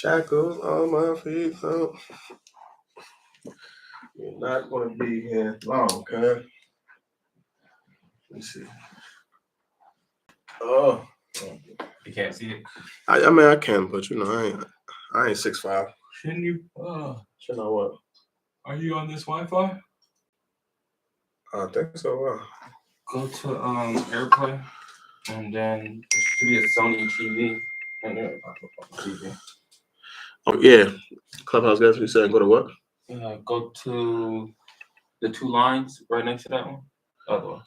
Shackles on my feet. So you're not going to be here long, okay? Let's see. Oh. You can't see it. I mean, I can, but you know, I ain't 6'5". Shouldn't you? Should know what? Are you on this Wi-Fi? I think so. Go to AirPlay, and then there should be a Sony TV. And then TV. Oh yeah, Clubhouse guys. You saying go to what? Go to the two lines right next to that one. The other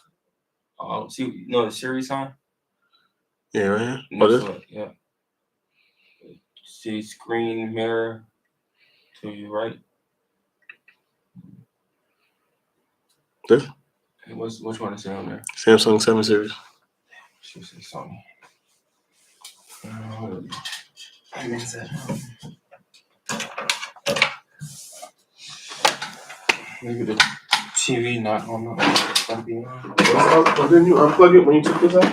one. See, the series sign. Yeah, right here. Oh, this? Yeah. See screen mirror to your right. This? Which one is it on there? Samsung 7 Series. Should say Sony. Maybe the TV not on the. But didn't you unplug it when you took this out?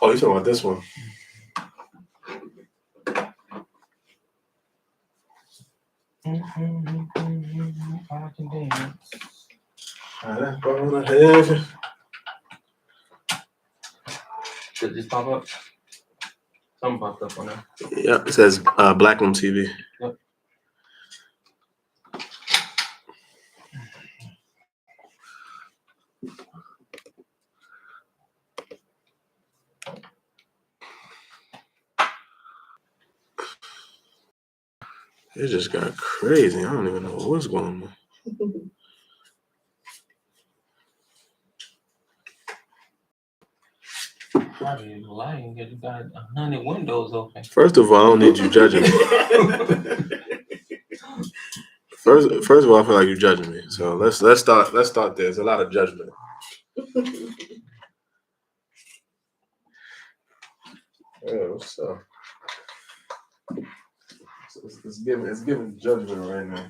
Oh, you're talking about this one. I can dance. Did this pop up? Something popped up on there. Yeah, it says Black Room TV. Yep. It just got crazy. I don't even know what's going on. Why are you lying? You got 100 windows open. First of all, I don't need you judging me. First of all, I feel like you're judging me. So let's start there. There's a lot of judgment. Yeah, what's up? It's giving judgment right now.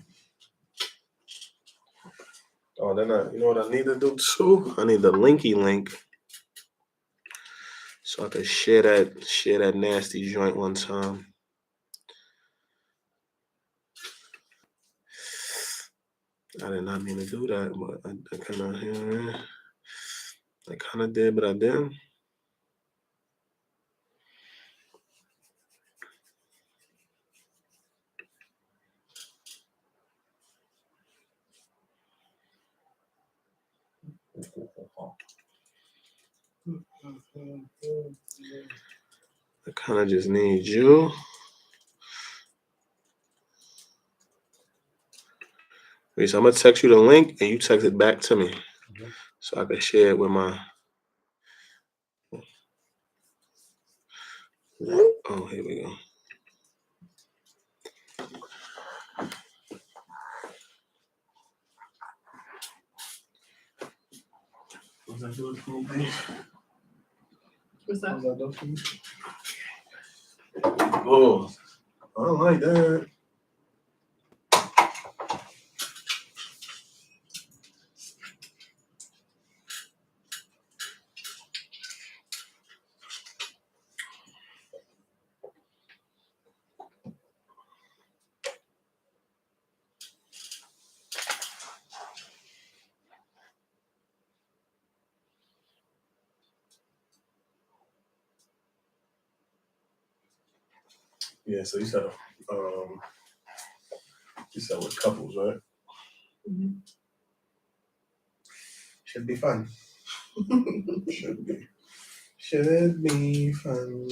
Oh, then you know what I need to do too? I need the linky link so I can share that nasty joint one time. I did not mean to do that, but I kind of did, but I didn't. I kind of just need you. Wait, so I'm gonna text you the link and you text it back to me, so I can share it with my. Oh, here we go. Was that doing for me? What's that? Was that doing for me? Oh, I don't like that. Yeah, so you said with couples, right? Mm-hmm. Should be fun. Should be fun.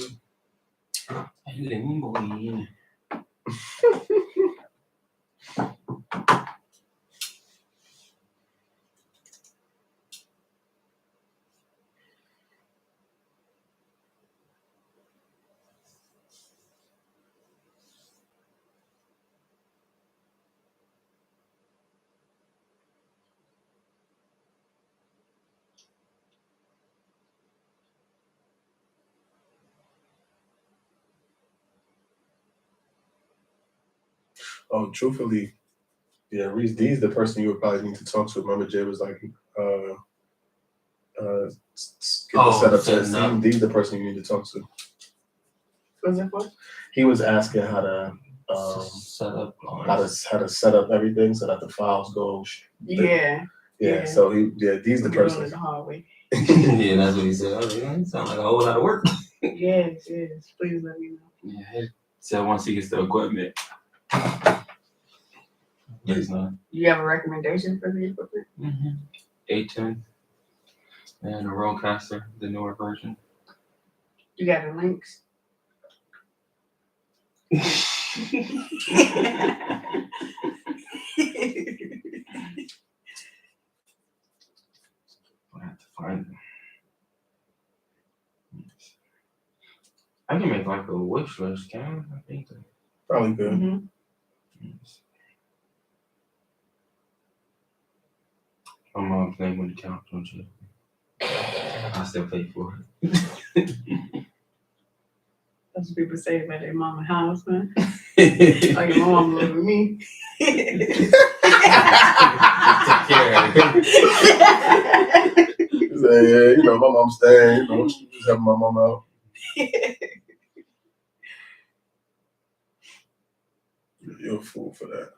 Oh, truthfully, yeah, Reese D's the person you would probably need to talk to. Remember, Jay was like, get the setup. setting up. He's the person you need to talk to. Was it for? He was asking how to Set up. how to set up everything so that the files go. Yeah. Yeah. So he's the We're doing person. it the hard way. Yeah, that's what he said. I was like, that sounds like a whole lot of work. Yes. Please let me know. Yeah, he said once he gets the equipment. He's not. You have a recommendation for the equipment? A10 and a Rodecaster, the newer version. You got the links? I have to find them. I can make like a wish list, can I? think that. Probably good. Mhm. My mom playing with the couch, don't you? I still pay for it. That's what people say about their mama house, man. Oh, Take your mom live with me. care of it. He said, yeah, you know, my mom's staying, you know, just helping my mom out. You're a fool for that.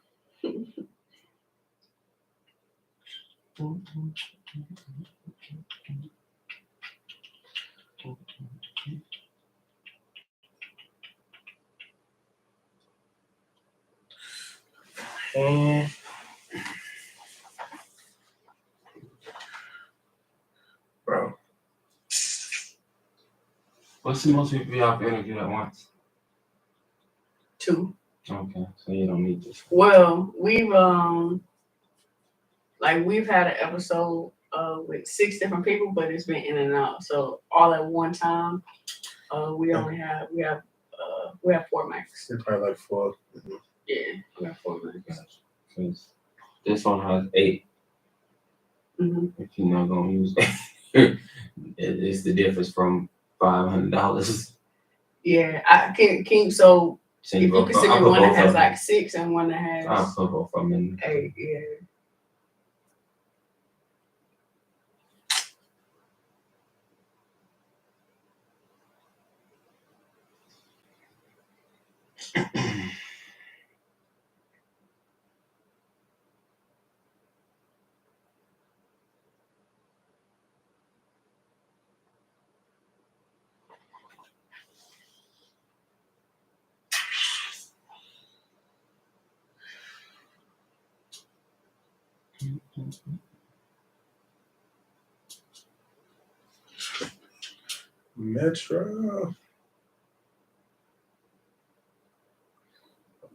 Bro, What's the most people y'all have interviewed at once? 2. Okay, so you don't need this. Well, we've had an episode with 6 different people, but it's been in and out. So all at one time, we have 4 mics. you're probably like 4. Yeah, we have 4 mics. Because this one has 8. Mhm. If you're not gonna use it, it's the difference from $500. Yeah, I can. So So if you both- can send I'll me put one that both has of them. like 6 and one that I'll has put both of them in. 8, yeah. Metro.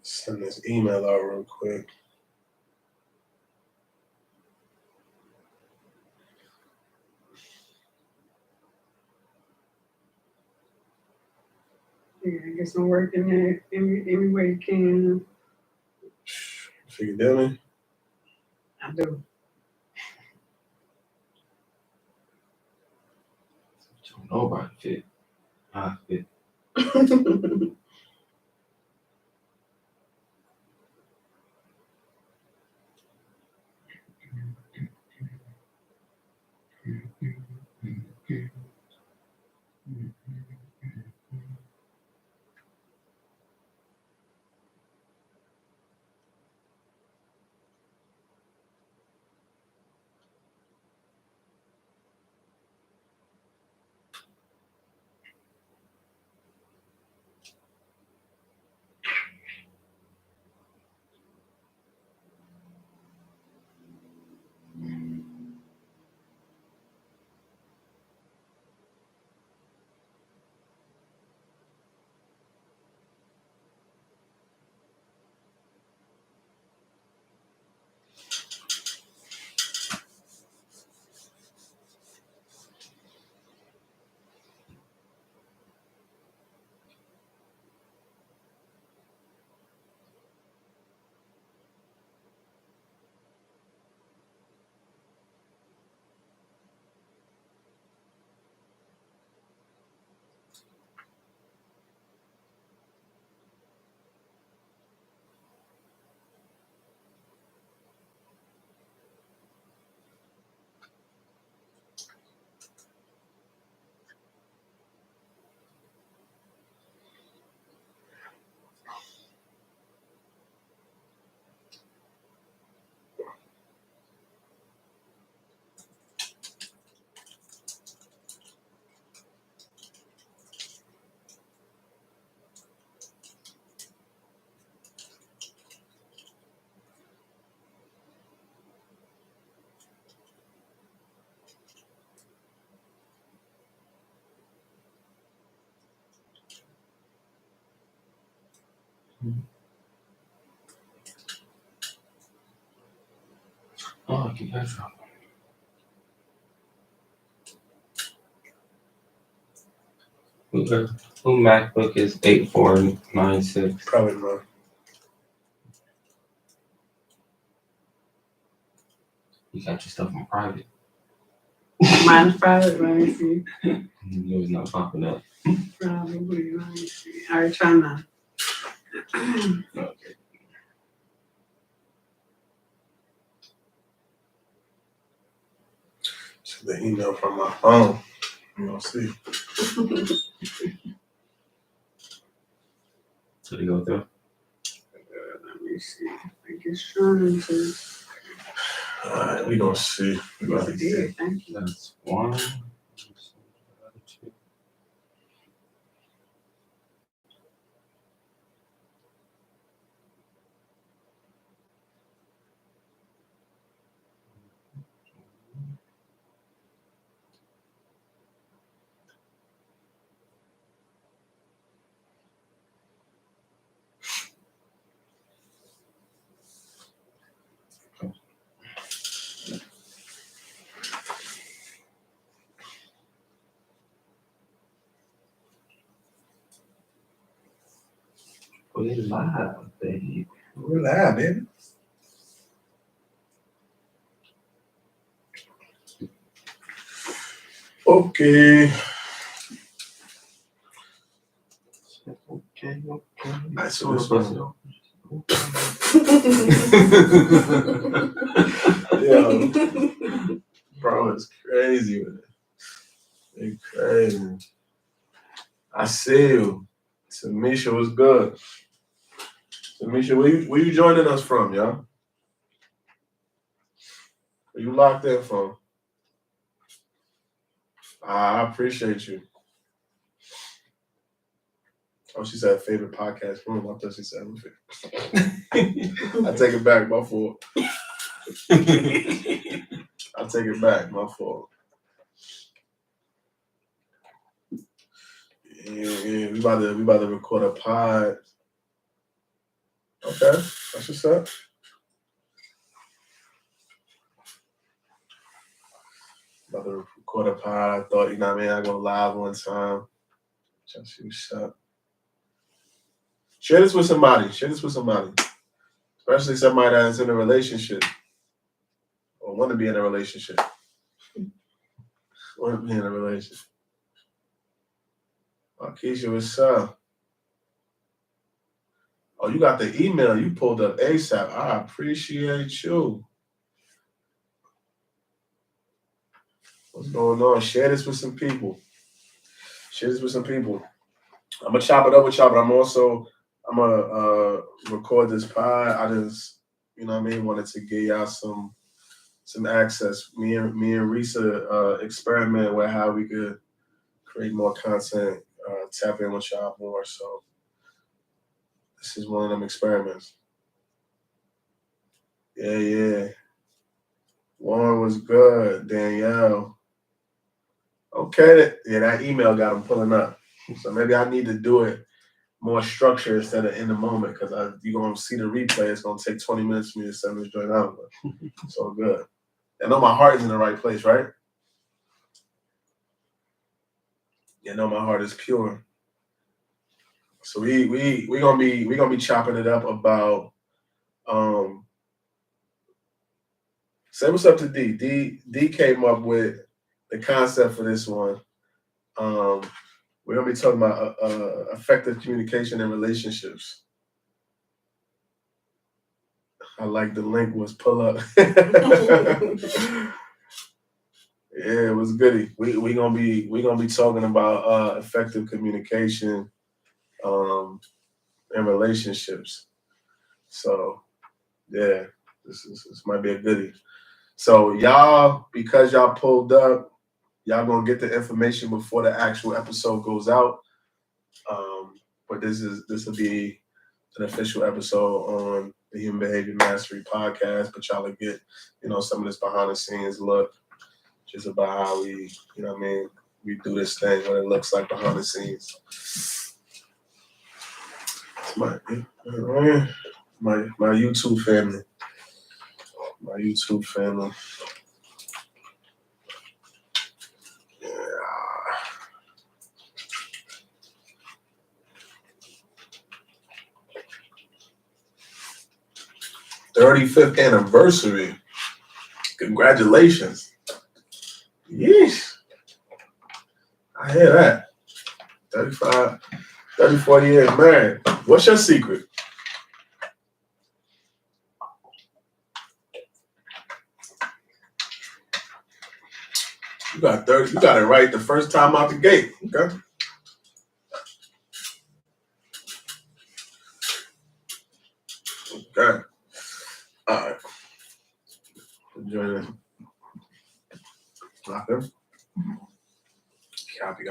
Send this email out real quick. Yeah, get some work in there any way you can. So you dealing? I do. Don't nobody fit. I fit. Oh, I can airdrop. Who MacBook is 8496? Probably not. You got your stuff on private. Mine's private, let me see. It was not popping up. Probably, let me see. All right, try now. Okay. So the email from my phone. You gonna see. So they go through. Let me see. I think it's trying to. Alright, we gonna see. We Yes, gonna it see. did. Thank you. That's one. We're live, baby. We're live, baby. Okay. Okay. Alright, so this one. Yo, bro, it's crazy with it. It's crazy. I see you. Tamisha was good. Tamisha, where you joining us from, y'all? Where you locked in from? I appreciate you. Oh, she said favorite podcast room. I thought she said my favorite. I take it back, my fault. I take it back, my fault. Yeah, we about to record a pod. Okay, that's what's up. About to record a pod. I thought, you know what I mean, I go live one time. Just see what's up. Share this with somebody. Especially somebody that's in a relationship or want to be in a relationship. Keisha, what's up? Oh, you got the email. You pulled up ASAP. I appreciate you. What's going on? Share this with some people. I'm gonna chop it up with y'all, but I'm gonna record this pod. I just, you know what I mean, wanted to give y'all some access. Me and Risa experiment with how we could create more content, tap in with y'all more. So this is one of them experiments. Yeah. Warren was good. Danielle. Okay. Yeah, that email got him pulling up. So maybe I need to do it more structured instead of in the moment, because you're going to see the replay. It's going to take 20 minutes for me to send this joint out. But it's all good. I know my heart is in the right place, right? You know my heart is pure. So we gonna be chopping it up about say what's up to D. D came up with the concept for this one. We're gonna be talking about effective communication in relationships. I like the link was pull up. Yeah, it was goody. We gonna be talking about effective communication in relationships. So yeah, this might be a goodie. So y'all, because y'all pulled up, y'all gonna get the information before the actual episode goes out. But this will be an official episode on the Human Behavior Mastery podcast. But y'all will get, some of this behind the scenes look, just about how we, we do this thing, what it looks like behind the scenes. My YouTube family. My YouTube family. Yeah. 35th anniversary. Congratulations. Yeesh. I hear that. 35, 34 years married. What's your secret? You got 30. You got it right the first time out the gate. Okay. Okay. All right. Enjoy this. Nothing. Copy.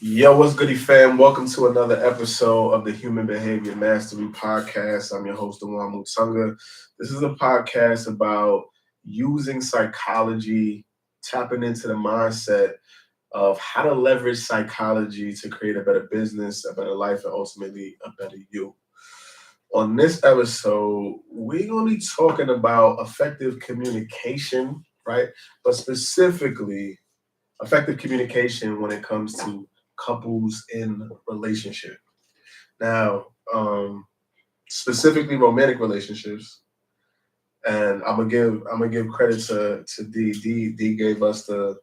Yo, what's goody fam? Welcome to another episode of the Human Behavior Mastery Podcast. I'm your host, Dewan Mutunga. This is a podcast about using psychology, tapping into the mindset of how to leverage psychology to create a better business, a better life, and ultimately a better you. On this episode, we're going to be talking about effective communication, right? But specifically, effective communication when it comes to couples in relationship. Now, specifically romantic relationships, and I'm gonna give credit to D. D gave us the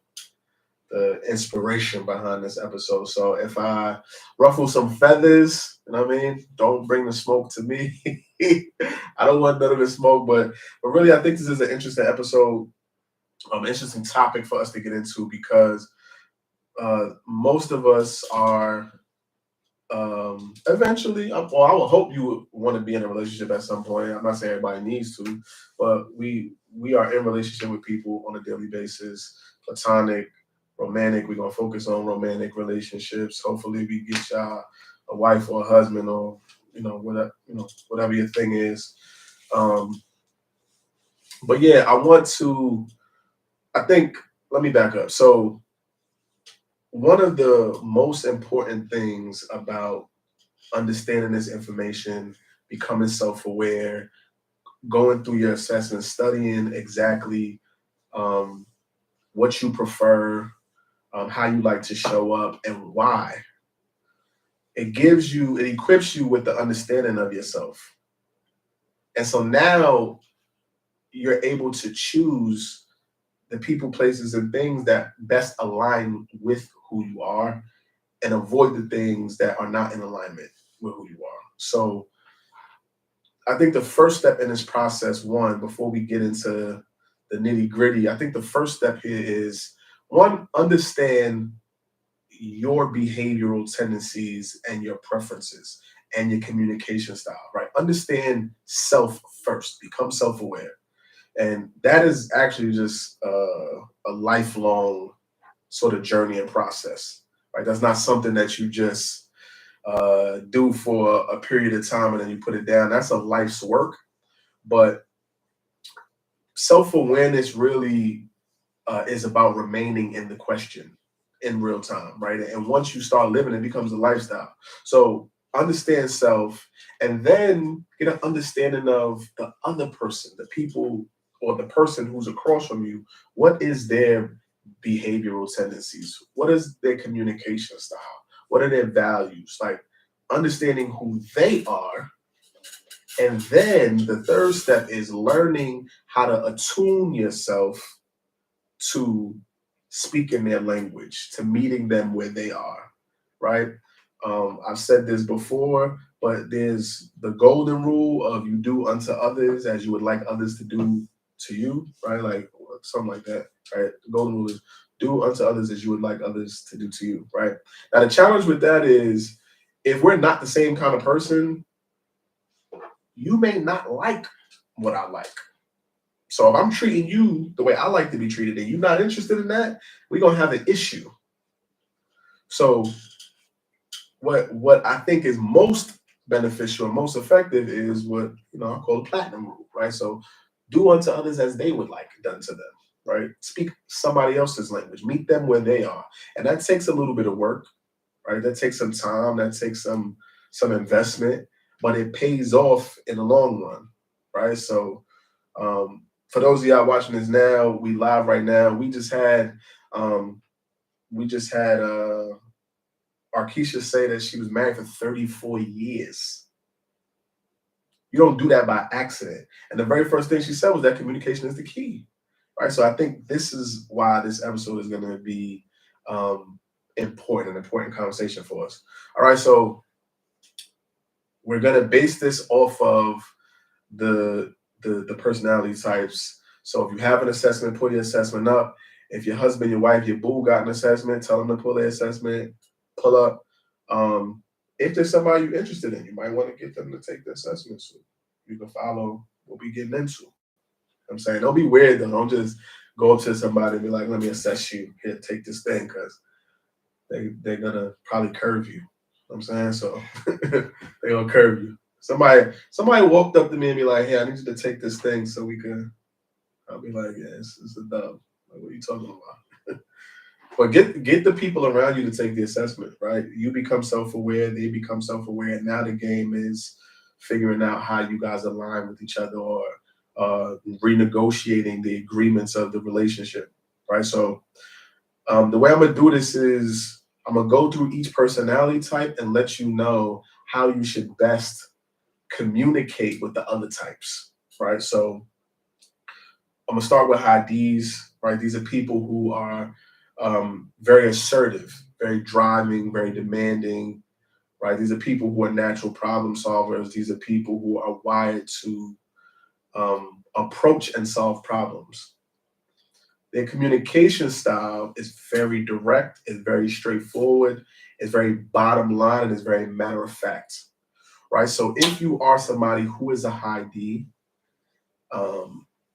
inspiration behind this episode. So if I ruffle some feathers, you know what I mean, don't bring the smoke to me. I don't want none of the smoke, but really, I think this is an interesting episode, interesting topic for us to get into because most of us are eventually, well, I would hope you would want to be in a relationship at some point. I'm not saying everybody needs to, but we are in relationship with people on a daily basis, platonic, romantic. We're gonna focus on romantic relationships. Hopefully, we get y'all a wife or a husband or whatever your thing is. But yeah, I think. Let me back up. So one of the most important things about understanding this information, becoming self-aware, going through your assessment, studying exactly what you prefer, how you like to show up, and why. It equips you with the understanding of yourself. And so now you're able to choose the people, places, and things that best align with who you are and avoid the things that are not in alignment with who you are. So I think the first step in this process, before we get into the nitty gritty, I think the first step here is understand your behavioral tendencies and your preferences and your communication style, right? Understand self first, become self-aware. And that is actually just a lifelong sort of journey and process, right? That's not something that you just do for a period of time and then you put it down. That's a life's work. But self-awareness really is about remaining in the question in real time, right? And once you start living, it becomes a lifestyle. So understand self and then get an understanding of the other person, the people or the person who's across from you. What is their behavioral tendencies? What is their communication style? What are their values? Like understanding who they are. And then the third step is learning how to attune yourself to speaking their language, to meeting them where they are, right? I've said this before, but there's the golden rule of you do unto others as you would like others to do to you, right? Like something like that, right? The golden rule is do unto others as you would like others to do to you, right? Now, the challenge with that is if we're not the same kind of person, you may not like what I like. So if I'm treating you the way I like to be treated and you're not interested in that, we're going to have an issue. So what I think is most beneficial and most effective is what I call the platinum rule, right? So do unto others as they would like it done to them, right? Speak somebody else's language, meet them where they are. And that takes a little bit of work, right? That takes some time, that takes some investment, but it pays off in the long run, right? So for those of y'all watching this now, we live right now. Um, we just had Arkisha say that she was married for 34 years. You don't do that by accident. And the very first thing she said was that communication is the key, right? So I think this is why this episode is going to be an important conversation for us. All right, so we're going to base this off of the personality types. So if you have an assessment, put your assessment up. If your husband, your wife, your boo got an assessment, tell them to pull their assessment, pull up. If there's somebody you're interested in, you might want to get them to take the assessment so you can follow what we getting into. I'm saying, don't be weird though. Don't just go up to somebody and be like, let me assess you. Here, take this thing, because they're gonna probably curve you. I'm saying, so they're gonna curve you. Somebody walked up to me and be like, hey, I need you to take this thing so we can. I'll be like, yeah, it's a dub. Like, what are you talking about? But get the people around you to take the assessment, right? You become self-aware, they become self-aware, and now the game is figuring out how you guys align with each other, or renegotiating the agreements of the relationship, right? So the way I'm gonna do this is I'm gonna go through each personality type and let you know how you should best communicate with the other types, right? So I'm gonna start with high Ds, right? These are people who are very assertive, very driving, very demanding, right? These are people who are natural problem solvers. These are people who are wired to approach and solve problems. Their communication style is very direct, it's very straightforward, it's very bottom line, and it's very matter of fact, right? So if you are somebody who is a high D,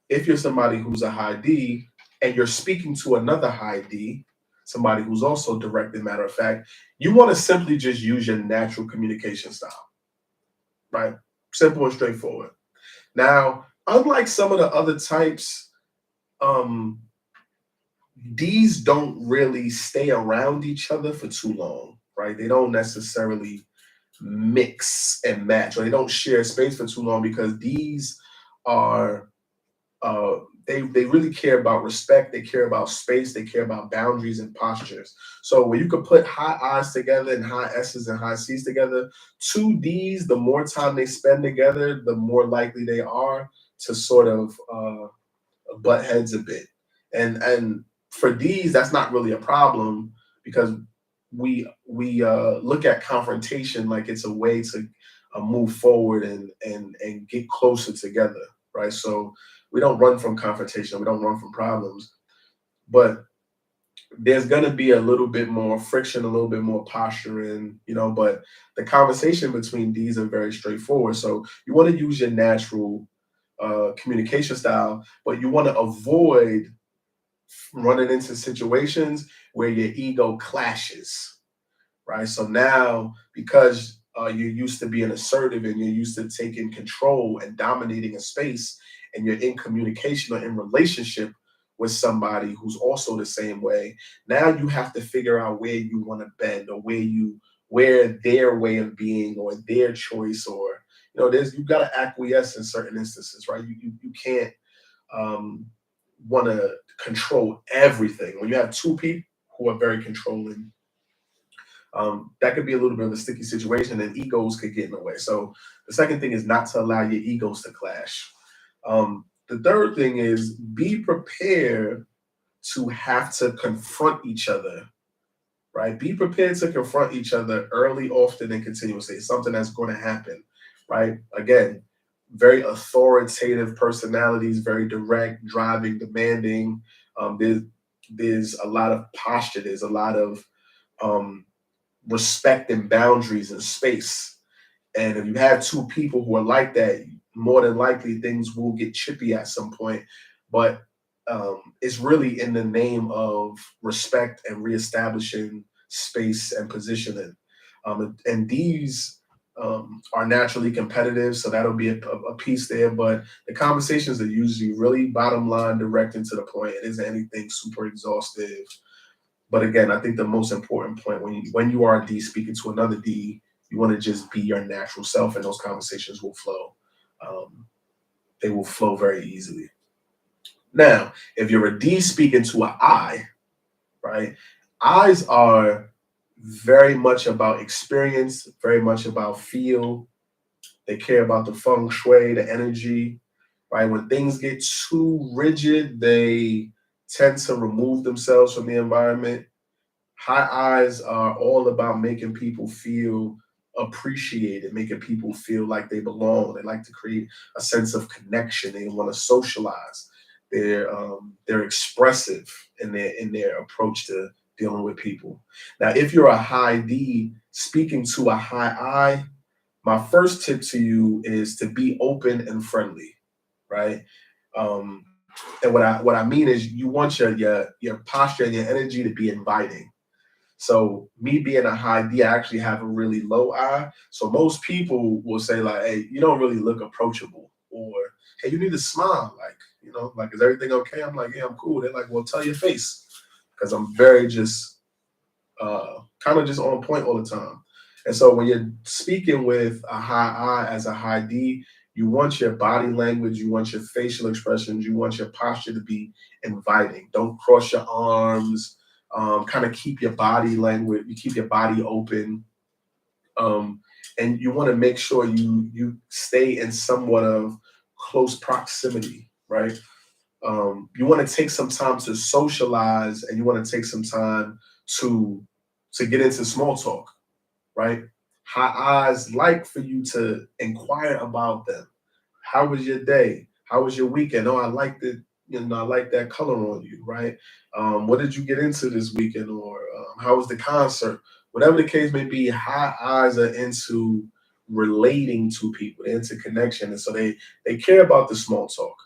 if you're somebody who's a high D and you're speaking to another high D, somebody who's also direct and matter of fact, you want to simply just use your natural communication style, right? Simple and straightforward. Now, unlike some of the other types, these don't really stay around each other for too long, right? They don't necessarily mix and match, or they don't share space for too long, because these are they really care about respect, they care about space, they care about boundaries and postures. So when you could put high I's together and high S's and high C's together, two D's, the more time they spend together, the more likely they are to sort of butt heads a bit. And for D's, that's not really a problem, because we look at confrontation like it's a way to move forward and get closer together, right? So we don't run from confrontation, we don't run from problems, but there's going to be a little bit more friction, a little bit more posturing, but the conversation between these are very straightforward. So you want to use your natural communication style, but you want to avoid running into situations where your ego clashes, right? So now, because you're used to being assertive and you're used to taking control and dominating a space, and you're in communication or in relationship with somebody who's also the same way, now you have to figure out where you want to bend, or where their way of being or their choice, or you got to acquiesce in certain instances, right? You can't want to control everything. When you have two people who are very controlling, that could be a little bit of a sticky situation, and egos could get in the way. So the second thing is not to allow your egos to clash. The third thing is be prepared to have to confront each other, right? Be prepared to confront each other early, often, and continuously. It's something that's going to happen, right? Again, very authoritative personalities, very direct, driving, demanding. There's a lot of posture. There's a lot of respect and boundaries and space. And if you have two people who are like that, more than likely things will get chippy at some point. But it's really in the name of respect and reestablishing space and positioning. And these are naturally competitive, so that'll be a piece there. But the conversations are usually really bottom line, direct and to the point. It isn't anything super exhaustive. But again, I think the most important point when you are a D speaking to another D, you want to just be your natural self, and those conversations will flow. They will flow very easily. Now, if you're a D speaking to an I, right? Eyes are very much about experience, very much about feel. They care about the feng shui, the energy, right? When things get too rigid, they tend to remove themselves from the environment. High eyes are all about making people feel appreciated, making people feel like they belong. They like to create a sense of connection. They want to socialize. They're expressive in their approach to dealing with people. Now, if you're a high D speaking to a high I, my first tip to you is to be open and friendly, right? Um, and what I mean is you want your posture and your energy to be inviting. So me being a high D, I actually have a really low I. So most people will say like, "Hey, you don't really look approachable," or "Hey, you need to smile." Like, like, is everything okay? I'm like, "Yeah, I'm cool." They're like, "Well, tell your face," because I'm very just kind of just on point all the time. And so when you're speaking with a high I as a high D, you want your body language, you want your facial expressions, you want your posture to be inviting. Don't cross your arms. Kind of keep your body language, you keep your body open, and you want to make sure you stay in somewhat of close proximity, right? You want to take some time to socialize, and you want to take some time to get into small talk, right? High eyes like for you to inquire about them. How was your day? How was your weekend? Oh, I liked it. I like that color on you, right? What did you get into this weekend? Or how was the concert? Whatever the case may be, high eyes are into relating to people, they're into connection. And so they care about the small talk.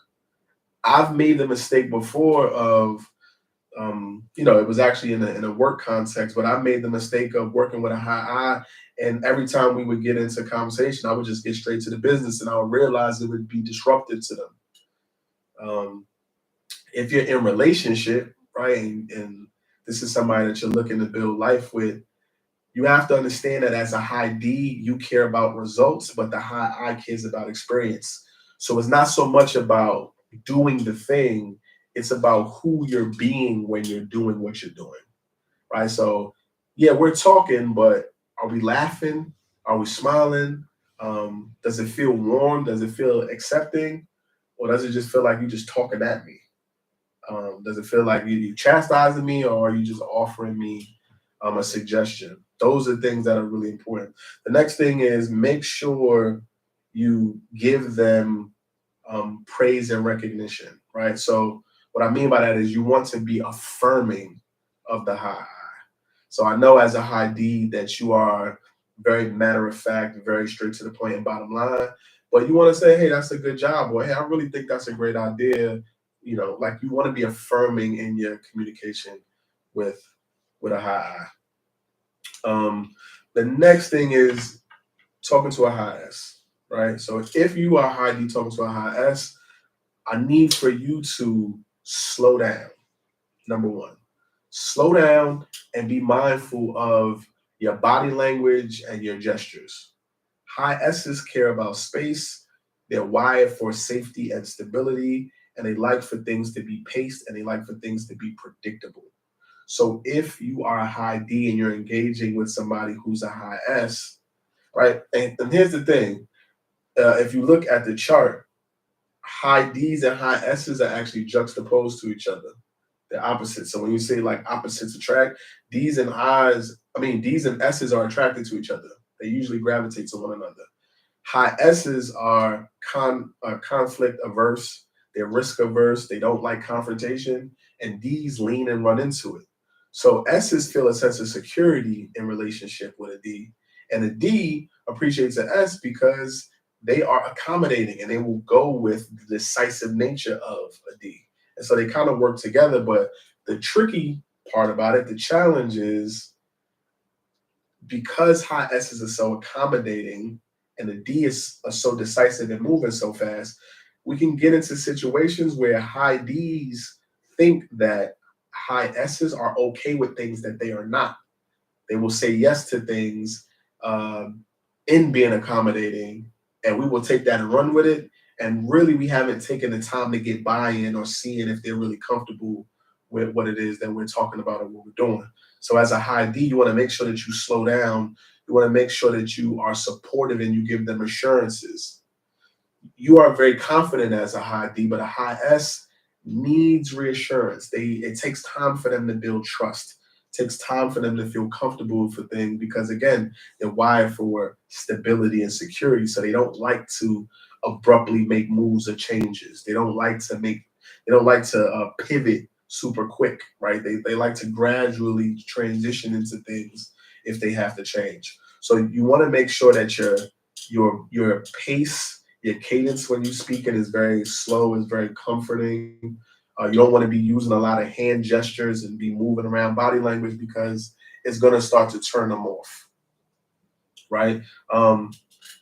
I've made the mistake before of it was actually in a work context, but I made the mistake of working with a high I, and every time we would get into conversation, I would just get straight to the business, and I would realize it would be disruptive to them. Um, if you're in relationship, right, and this is somebody that you're looking to build life with, you have to understand that as a high D, you care about results, but the high I cares about experience. So it's not so much about doing the thing, it's about who you're being when you're doing what you're doing, right? So, yeah, we're talking, but are we laughing? Are we smiling? Does it feel warm? Does it feel accepting? Or does it just feel like you're just talking at me? Does it feel like you chastising me, or are you just offering me a suggestion? Those are things that are really important. The next thing is make sure you give them praise and recognition, right? So what I mean by that is you want to be affirming of the high I. So I know as a high D that you are very matter of fact, very straight to the point and bottom line, but you want to say, hey, that's a good job, or hey, I really think that's a great idea. Like you want to be affirming in your communication with a high I. The next thing is talking to a high S, right? So if you are high D talking to a high S, I need for you to slow down. Number one, slow down and be mindful of your body language and your gestures. High S's care about space. They're wired for safety and stability, and they like for things to be paced, and they like for things to be predictable. So if you are a high D and you're engaging with somebody who's a high S, right? And here's the thing: if you look at the chart, high D's and high S's are actually juxtaposed to each other. They're opposites. So when you say like opposites attract, D's and S's are attracted to each other. They usually gravitate to one another. High S's are conflict averse. They're risk averse. They don't like confrontation. And D's lean and run into it. So S's feel a sense of security in relationship with a D. And a D appreciates an S because they are accommodating and they will go with the decisive nature of a D. And so they kind of work together. But the tricky part about it, the challenge is because high S's are so accommodating and the D is are so decisive and moving so fast, we can get into situations where high D's think that high S's are okay with things that they are not. They will say yes to things in being accommodating, and we will take that and run with it. And really, we haven't taken the time to get buy-in or seeing if they're really comfortable with what it is that we're talking about or what we're doing. So, as a high D, you want to make sure that you slow down. You want to make sure that you are supportive and you give them assurances. You are very confident as a high D, but a high S needs reassurance. It takes time for them to build trust. It takes time for them to feel comfortable for things because again, they're wired for stability and security. So they don't like to abruptly make moves or changes. They don't like to pivot super quick, right? They like to gradually transition into things if they have to change. So you want to make sure that your pace, your cadence when you speak it is very slow, is very comforting. You don't want to be using a lot of hand gestures and be moving around body language because it's going to start to turn them off, right? The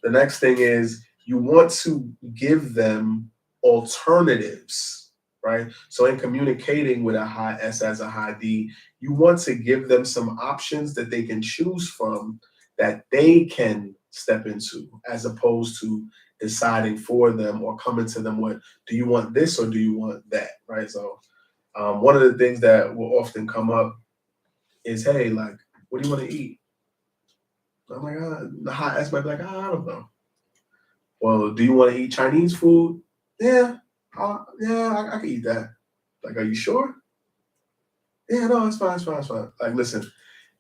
next thing is you want to give them alternatives, right? So in communicating with a high S as a high D, you want to give them some options that they can choose from that they can step into as opposed to deciding for them or coming to them with, do you want this or do you want that, right? So one of the things that will often come up is, hey, like, what do you want to eat? I'm like, the high S might be like, I don't know. Well, do you want to eat Chinese food? Yeah, I can eat that. Like, are you sure? Yeah, no, it's fine, it's fine, it's fine. Like, listen,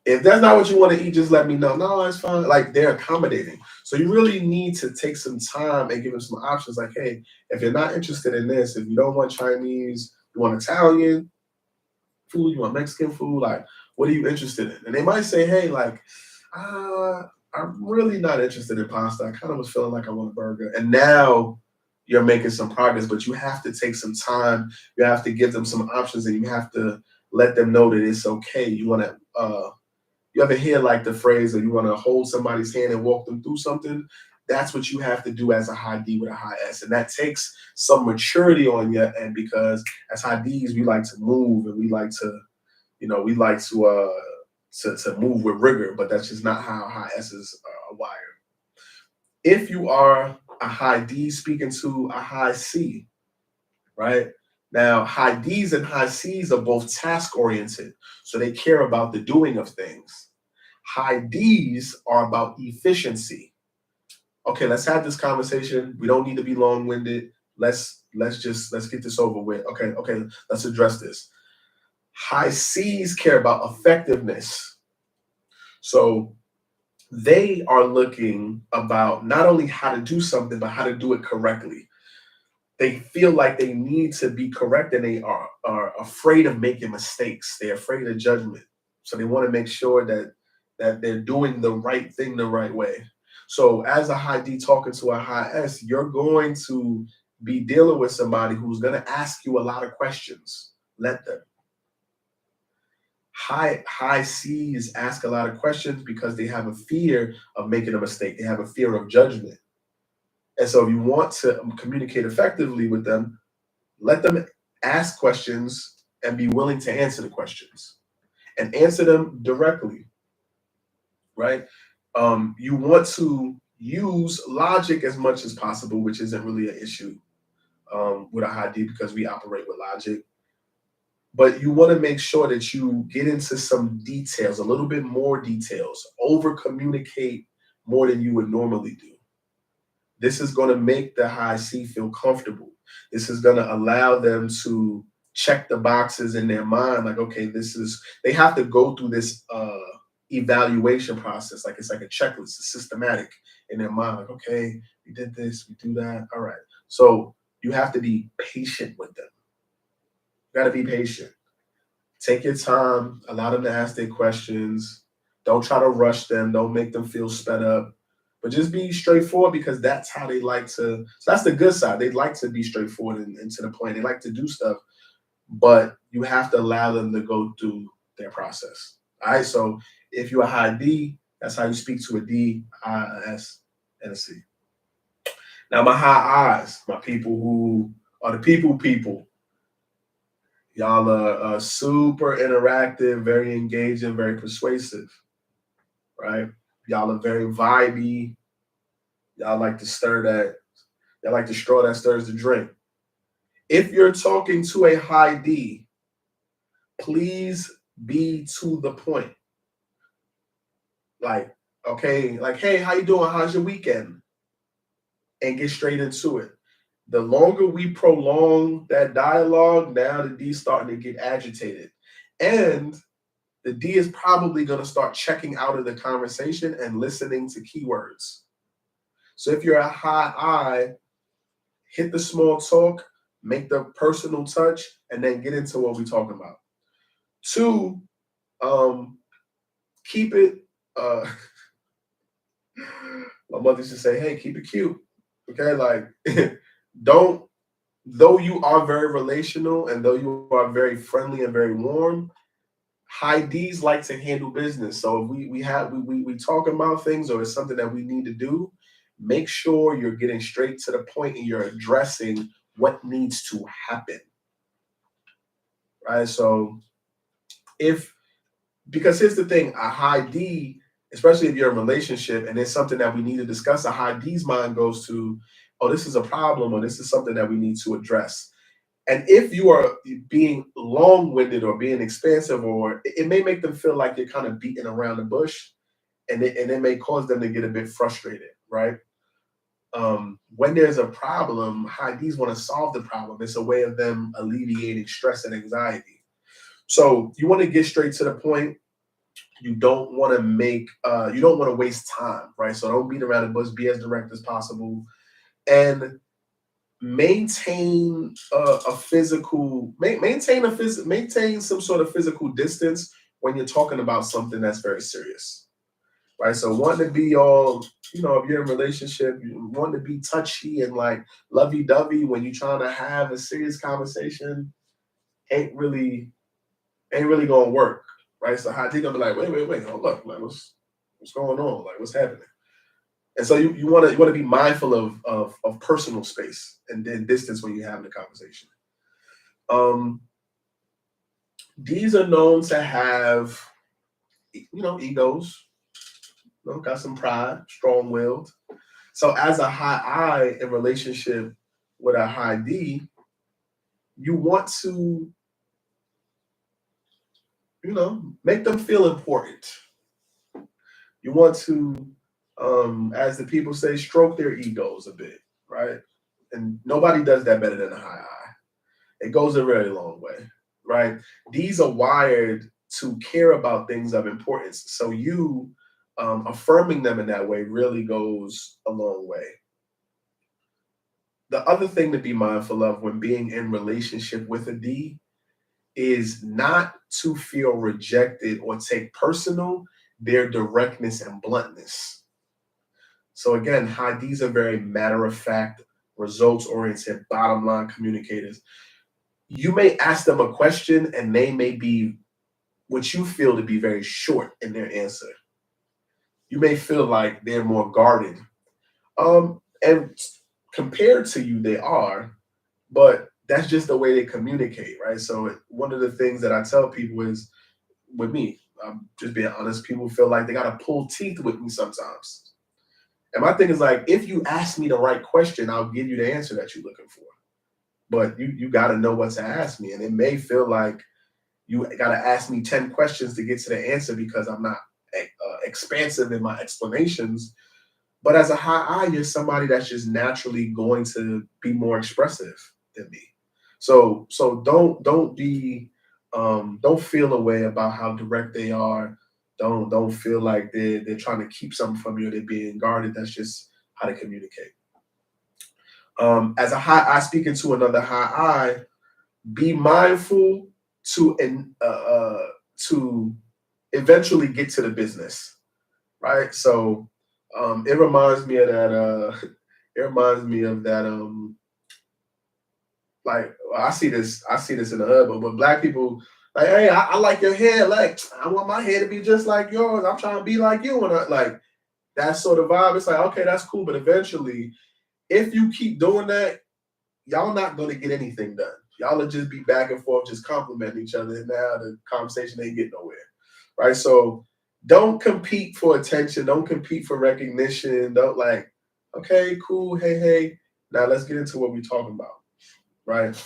if that's not what you want to eat, just let me know. No, it's fine. Like, they're accommodating. So you really need to take some time and give them some options. Like, hey, if you're not interested in this, if you don't want Chinese, you want Italian food, you want Mexican food, like, what are you interested in? And they might say, hey, like, I'm really not interested in pasta. I kind of was feeling like I want a burger. And now you're making some progress, but you have to take some time. You have to give them some options and you have to let them know that it's okay. You want to, you ever hear like the phrase that you want to hold somebody's hand and walk them through something? That's what you have to do as a high D with a high S. And that takes some maturity on your end because as high Ds, we like to move and we like to, we like to move with rigor, but that's just not how high S's are wired. If you are a high D speaking to a high C, right? Now, high Ds and high Cs are both task oriented, so they care about the doing of things. High Ds are about efficiency. Okay, let's have this conversation. We don't need to be long winded. Let's get this over with. Okay, let's address this. High Cs care about effectiveness. So they are looking about not only how to do something, but how to do it correctly. They feel like they need to be correct and they are afraid of making mistakes. They're afraid of judgment. So they want to make sure that they're doing the right thing the right way. So as a high D talking to a high S, you're going to be dealing with somebody who's going to ask you a lot of questions. Let them. High C's ask a lot of questions because they have a fear of making a mistake. They have a fear of judgment. And so if you want to communicate effectively with them, let them ask questions and be willing to answer the questions and answer them directly, right? You want to use logic as much as possible, which isn't really an issue with a high D because we operate with logic. But you want to make sure that you get into some details, a little bit more details, over communicate more than you would normally do. This is going to make the high C feel comfortable. This is going to allow them to check the boxes in their mind. Like, okay, they have to go through this evaluation process. Like, it's like a checklist, it's systematic in their mind. Like, okay, we did this, we do that. All right. So you have to be patient with them. You got to be patient. Take your time, allow them to ask their questions. Don't try to rush them. Don't make them feel sped up. But just be straightforward because that's how they like to. So that's the good side. They like to be straightforward and to the point. They like to do stuff, but you have to allow them to go through their process. All right. So if you're a high D, That's how you speak to a D, I, a S, and a C. Now, my high I's, my people who are the people. Y'all are super interactive, very engaging, very persuasive, right? Y'all are very vibey. Y'all like to stir that. Y'all like the straw that stirs the drink. If you're talking to a high D, please be to the point. Like, okay, like, hey, how you doing? How's your weekend? And get straight into it. The longer we prolong that dialogue, now the D is starting to get agitated. And the D is probably going to start checking out of the conversation and listening to keywords. So if you're a high I, hit the small talk, make the personal touch, and then get into what we're talking about. 2, keep it. My mother used to say, "Hey, keep it cute." Okay, like don't. Though you are very relational and though you are very friendly and very warm, high D's like to handle business. So if we talking about things or it's something that we need to do, make sure you're getting straight to the point and you're addressing what needs to happen. Right? So because here's the thing, a high D, especially if you're in a relationship and it's something that we need to discuss, a high D's mind goes to, oh, this is a problem or this is something that we need to address. And if you are being long-winded or being expansive, or it may make them feel like you're kind of beating around the bush, and it may cause them to get a bit frustrated, right? When there's a problem, high Ds want to solve the problem. It's a way of them alleviating stress and anxiety. So you want to get straight to the point. You don't want to waste time, right? So don't beat around the bush. Be as direct as possible, and maintain maintain some sort of physical distance when you're talking about something that's very serious, right? So wanting to be all, if you're in a relationship, you want to be touchy and like lovey-dovey when you're trying to have a serious conversation, ain't really gonna work, right? So how they gonna be like, wait, hold up, like what's going on, like what's happening? And so you want to be mindful of personal space and then distance when you're having a conversation. These are known to have, egos, got some pride, strong-willed. So as a high I in relationship with a high D, you want to, make them feel important. You want to, as the people say, stroke their egos a bit, right? And nobody does that better than a high I. It goes a very long way, right? These are wired to care about things of importance. So you affirming them in that way really goes a long way. The other thing to be mindful of when being in relationship with a D is not to feel rejected or take personal their directness and bluntness. So again, high Ds are very matter-of-fact, results-oriented, bottom-line communicators. You may ask them a question and they may be what you feel to be very short in their answer. You may feel like they're more guarded. And compared to you, they are, but that's just the way they communicate, right? So one of the things that I tell people is, with me, I'm just being honest, people feel like they got to pull teeth with me sometimes. And my thing is like, if you ask me the right question, I'll give you the answer that you're looking for. But you got to know what to ask me. And it may feel like you got to ask me 10 questions to get to the answer because I'm not expansive in my explanations. But as a high I, you're somebody that's just naturally going to be more expressive than me. So don't feel a way about how direct they are. Don't feel like they're trying to keep something from you. They're being guarded. That's just how they communicate. As a high I speaking to another high I, be mindful to eventually get to the business, right? So it reminds me of that. It reminds me of that. Like I see this in the hood, but when Black people Like, hey, I like your hair. Like, I want my hair to be just like yours. I'm trying to be like you. And like that sort of vibe. It's like, okay, that's cool. But eventually, if you keep doing that, y'all not going to get anything done. Y'all will just be back and forth, just complimenting each other. And now the conversation ain't getting nowhere. Right. So don't compete for attention. Don't compete for recognition. Don't like, okay, cool. Hey. Now let's get into what we're talking about. Right.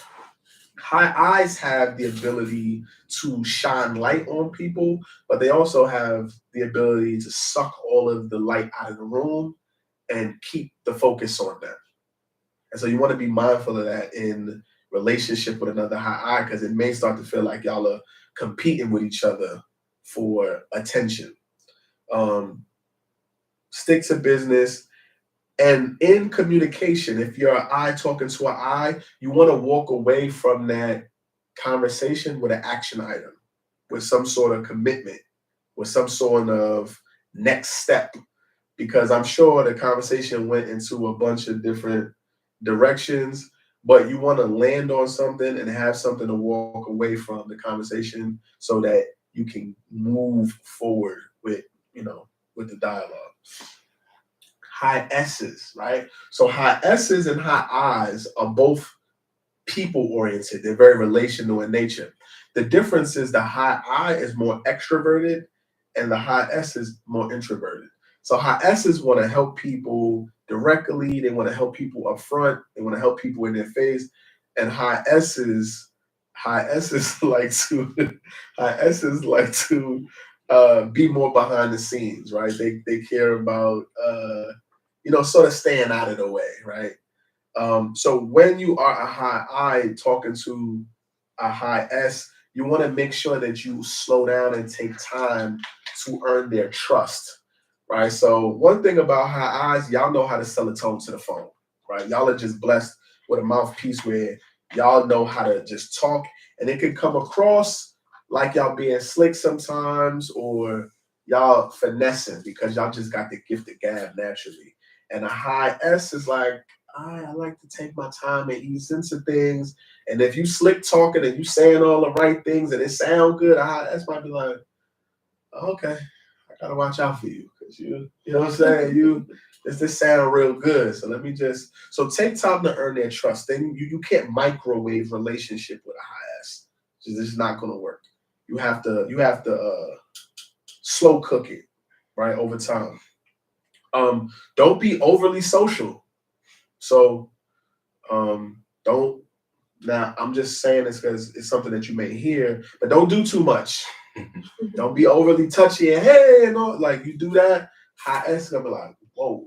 High eyes have the ability to shine light on people, but they also have the ability to suck all of the light out of the room and keep the focus on them. And so you want to be mindful of that in relationship with another high eye, because it may start to feel like y'all are competing with each other for attention. Stick to business. And in communication, if you're an eye talking to an eye, you want to walk away from that conversation with an action item, with some sort of commitment, with some sort of next step. Because I'm sure the conversation went into a bunch of different directions, but you want to land on something and have something to walk away from the conversation so that you can move forward with, with the dialogue. High S's, right? So high S's and high I's are both people oriented. They're very relational in nature. The difference is the high I is more extroverted and the high S is more introverted. So high S's want to help people directly. They want to help people up front. They want to help people in their face. And high S's like to be more behind the scenes, right? They care about sort of staying out of the way, right? So when you are a high I talking to a high S, you want to make sure that you slow down and take time to earn their trust, right? So one thing about high I's, y'all know how to sell a tone to the phone, right? Y'all are just blessed with a mouthpiece where y'all know how to just talk, and it can come across like y'all being slick sometimes, or y'all finessing because y'all just got the gift of gab naturally. And a high S is like, I like to take my time and ease into things. And if you slick talking and you saying all the right things and it sound good, a high S might be like, okay, I gotta watch out for you because you know what I'm saying? This sound real good. So so take time to earn their trust. Then you can't microwave relationship with a high S. This is not gonna work. You have to slow cook it, right, over time. Don't be overly social. So don't. Now I'm just saying this because it's something that you may hear, but don't do too much. Don't be overly touchy and hey and all. Like you do that, high S gonna be like, whoa,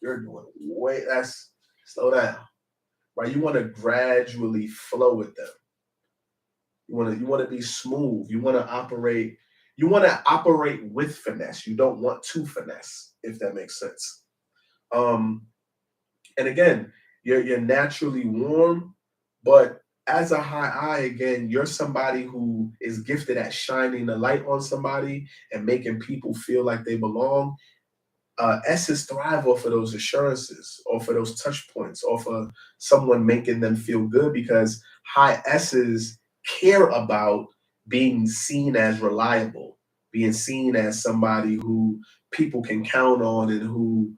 you're doing way. That's slow down, right? You want to gradually flow with them. You want to be smooth. You want to operate. You want to operate with finesse. You don't want to finesse, if that makes sense. And again, you're naturally warm, but as a high I, again, you're somebody who is gifted at shining the light on somebody and making people feel like they belong. S's thrive off of those assurances, off of those touch points, off of someone making them feel good, because high S's care about being seen as reliable, being seen as somebody who people can count on and who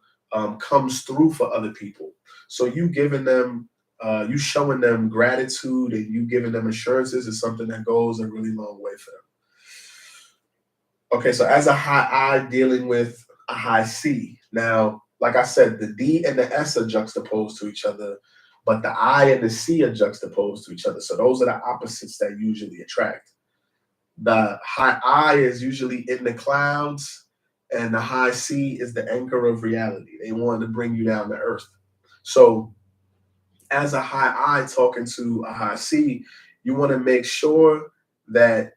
comes through for other people. So you giving them, you showing them gratitude and you giving them assurances is something that goes a really long way for them. Okay, so as a high I dealing with a high C. Now, like I said, the D and the S are juxtaposed to each other, but the I and the C are juxtaposed to each other. So those are the opposites that usually attract. The high I is usually in the clouds, and the high C is the anchor of reality. They want to bring you down to earth. So as a high I talking to a high C, you want to make sure that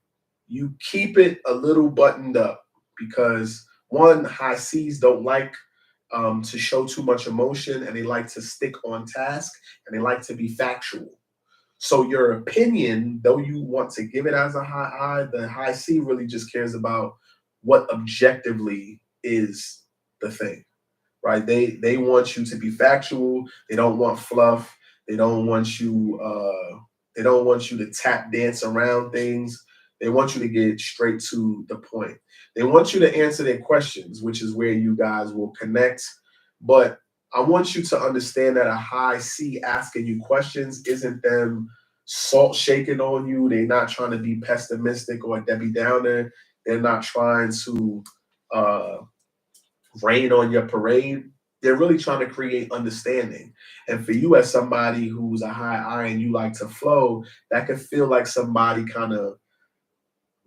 you keep it a little buttoned up, because one, high C's don't like to show too much emotion, and they like to stick on task, and they like to be factual. So your opinion, though you want to give it as a high I, the high C really just cares about what objectively is the thing, right? They want you to be factual. They don't want fluff. They don't want you. They don't want you to tap dance around things. They want you to get straight to the point. They want you to answer their questions, which is where you guys will connect. But I want you to understand that a high C asking you questions isn't them salt shaking on you. They're not trying to be pessimistic or Debbie Downer. They're not trying to uh, rain on your parade. They're really trying to create understanding. And for you, as somebody who's a high I and you like to flow, that could feel like somebody kind of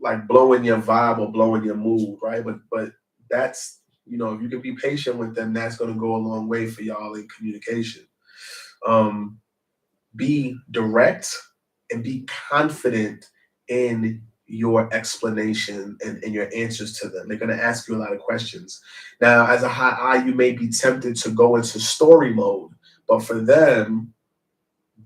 like blowing your vibe or blowing your mood, right? But that's, if you can be patient with them, that's going to go a long way for y'all in communication. Be direct and be confident in your explanation and your answers to them. They're going to ask you a lot of questions. Now, as a high I, you may be tempted to go into story mode, but for them,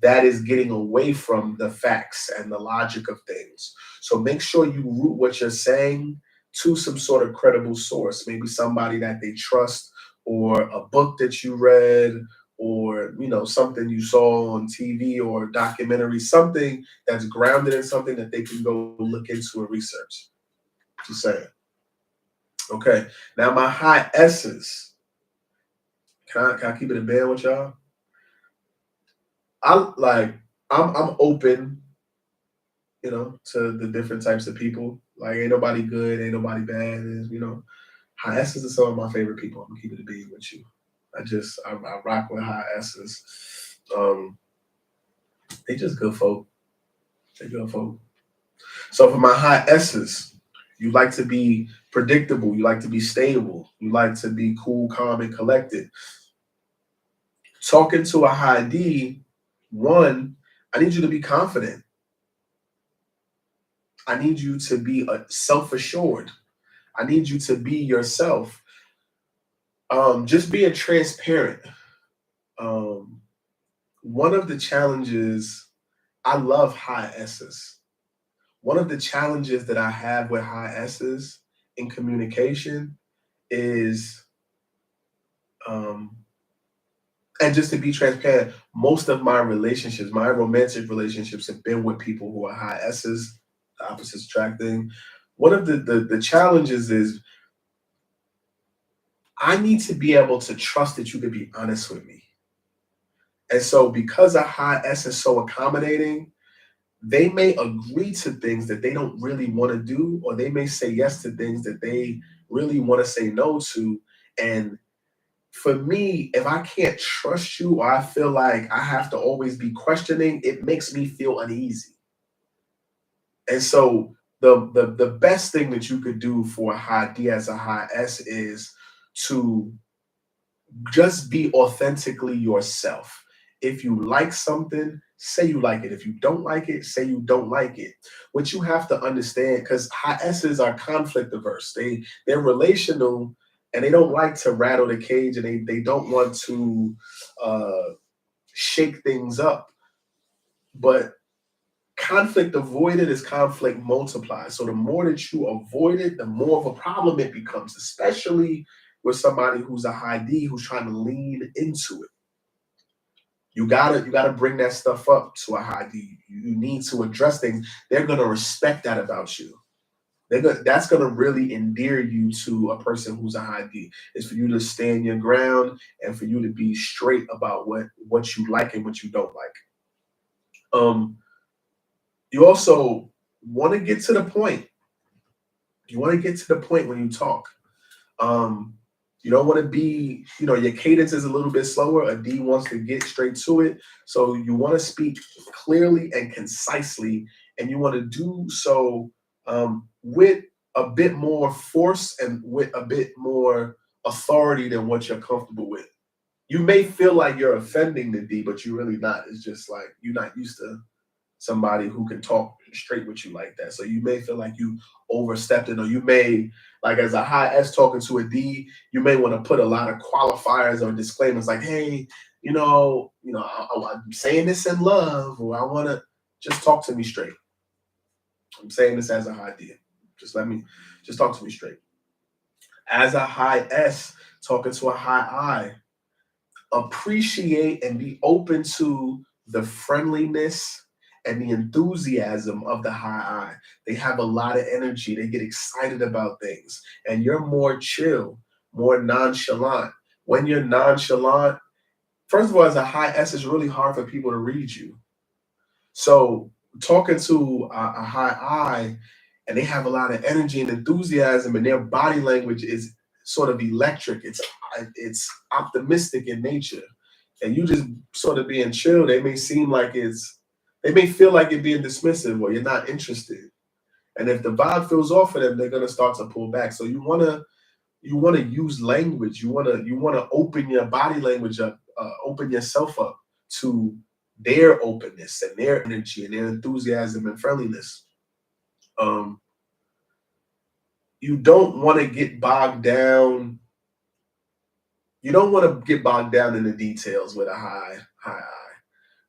that is getting away from the facts and the logic of things. So make sure you root what you're saying to some sort of credible source, maybe somebody that they trust, or a book that you read, or something you saw on TV or documentary, something that's grounded in something that they can go look into and research. Just saying. Okay. Now my high S's. Can I keep it in bed with y'all? I'm open, to the different types of people. Like ain't nobody good, ain't nobody bad. High S's are some of my favorite people. I'm gonna keep it a beat with you. I rock with high S's. They just good folk. They good folk. So for my high S's, you like to be predictable, you like to be stable, you like to be cool, calm, and collected. Talking to a high D, one, I need you to be confident. I need you to be self-assured. I need you to be yourself. Just being transparent. One of the challenges, I love high S's. One of the challenges that I have with high S's in communication is, and just to be transparent, most of my relationships, my romantic relationships, have been with people who are high S's, the opposites attracting. One of the challenges is I need to be able to trust that you could be honest with me. And so because a high S is so accommodating, they may agree to things that they don't really want to do, or they may say yes to things that they really want to say no to. And for me, if I can't trust you, or I feel like I have to always be questioning, it makes me feel uneasy. And so the best thing that you could do for a high D as a high S is to just be authentically yourself. If you like something, say you like it. If you don't like it, say you don't like it. What you have to understand, because high S's are conflict averse. They're relational, and they don't like to rattle the cage, and they don't want to shake things up. But conflict avoided is conflict multiplied. So the more that you avoid it, the more of a problem it becomes, especially with somebody who's a high D who's trying to lean into it. You gotta bring that stuff up to a high D. You need to address things. They're gonna respect that about you. That's gonna really endear you to a person who's a high D. Is for you to stand your ground and for you to be straight about what you like and what you don't like. You also want to get to the point. You want to get to the point when you talk. You don't want to be, your cadence is a little bit slower. A D wants to get straight to it. So you want to speak clearly and concisely, and you want to do so with a bit more force and with a bit more authority than what you're comfortable with. You may feel like you're offending the D, but you're really not. It's just like you're not used to somebody who can talk straight with you like that. So you may feel like you overstepped it, or you may, like as a high S talking to a D, you may want to put a lot of qualifiers or disclaimers like, hey, I'm saying this in love, or I want to just talk to me straight. I'm saying this as a high D. Just talk to me straight. As a high S talking to a high I, appreciate and be open to the friendliness and the enthusiasm of the high I. They have a lot of energy. They get excited about things. And you're more chill, more nonchalant. When you're nonchalant, first of all, as a high S, it's really hard for people to read you. So talking to a high I, and they have a lot of energy and enthusiasm, and their body language is sort of electric. It's optimistic in nature, and you just sort of being chill. They may feel like you're being dismissive or you're not interested. And if the vibe feels off for them, they're gonna start to pull back. So you wanna use language. You wanna open your body language up, open yourself up to their openness and their energy and their enthusiasm and friendliness. Um, you don't want to get bogged down. You don't want to get bogged down in the details with a high I,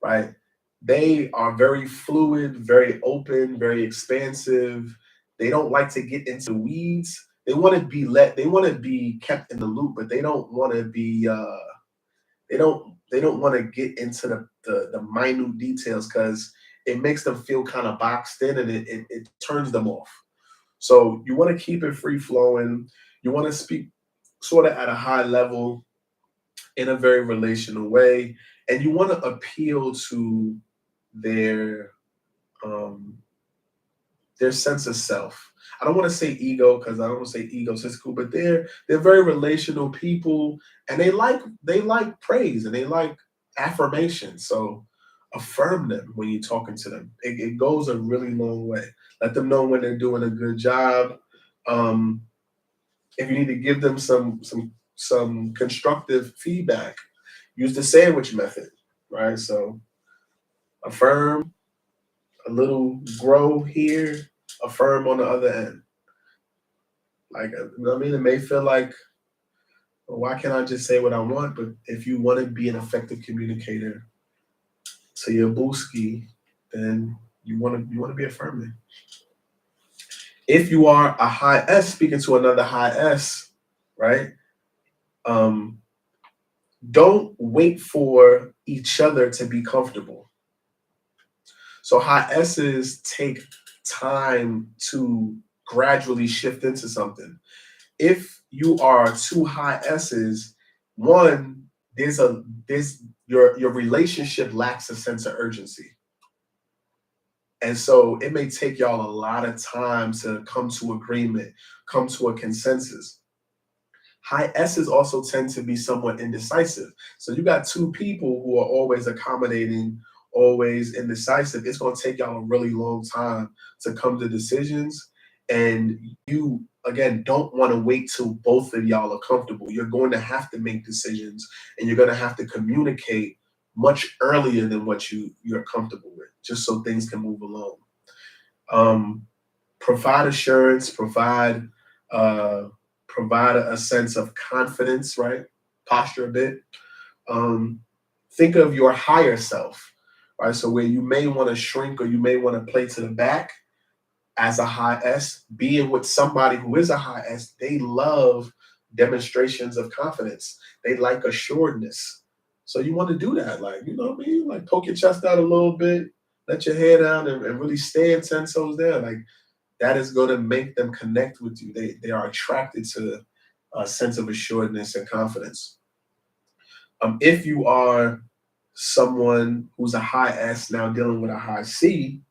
right? They are very fluid, very open, very expansive. They don't like to get into weeds. They want to be kept in the loop, but they don't want to be they don't want to get into the minute details because it makes them feel kind of boxed in, and it turns them off. So you want to keep it free flowing. You want to speak sort of at a high level in a very relational way, and you want to appeal to their um, their sense of self. I don't want to say ego because I don't want to say egotistical, but they're very relational people, and they like praise and they like affirmation. So affirm them when you're talking to them. It goes a really long way. Let them know when they're doing a good job. Um, if you need to give them some constructive feedback, use the sandwich method, right? So affirm, a little grow here, affirm on the other end. Like, you know what I mean? It may feel like, well, why can't I just say what I want? But if you want to be an effective communicator to your booski, then you want to be affirming. If you are a high S speaking to another high S, right? Um, don't wait for each other to be comfortable. So high S's take time to gradually shift into something. If you are two high S's, one, there's your relationship lacks a sense of urgency. And so it may take y'all a lot of time to come to agreement, come to a consensus. High S's also tend to be somewhat indecisive. So you got two people who are always accommodating, always indecisive. It's going to take y'all a really long time to come to decisions. And you, again, don't want to wait till both of y'all are comfortable. You're going to have to make decisions and you're going to have to communicate much earlier than what you're comfortable with, just so things can move along. Um, provide assurance, uh, provide a sense of confidence, right? Posture a bit. Um, think of your higher self, right? So where you may want to shrink or you may want to play to the back as a high S, being with somebody who is a high S, they love demonstrations of confidence. They like assuredness. So you want to do that, like, you know what I mean? Like poke your chest out a little bit, let your hair down and really stand 10 toes down. Like that is going to make them connect with you. They are attracted to a sense of assuredness and confidence. If you are someone who's a high S now dealing with a high C,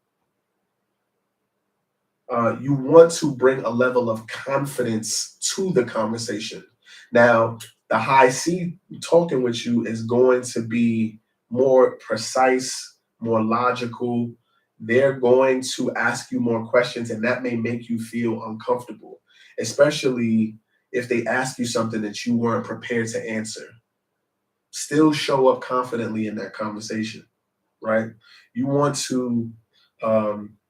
you want to bring a level of confidence to the conversation. Now, the high C talking with you is going to be more precise, more logical. They're going to ask you more questions, and that may make you feel uncomfortable, especially if they ask you something that you weren't prepared to answer. Still show up confidently in that conversation, right? You want to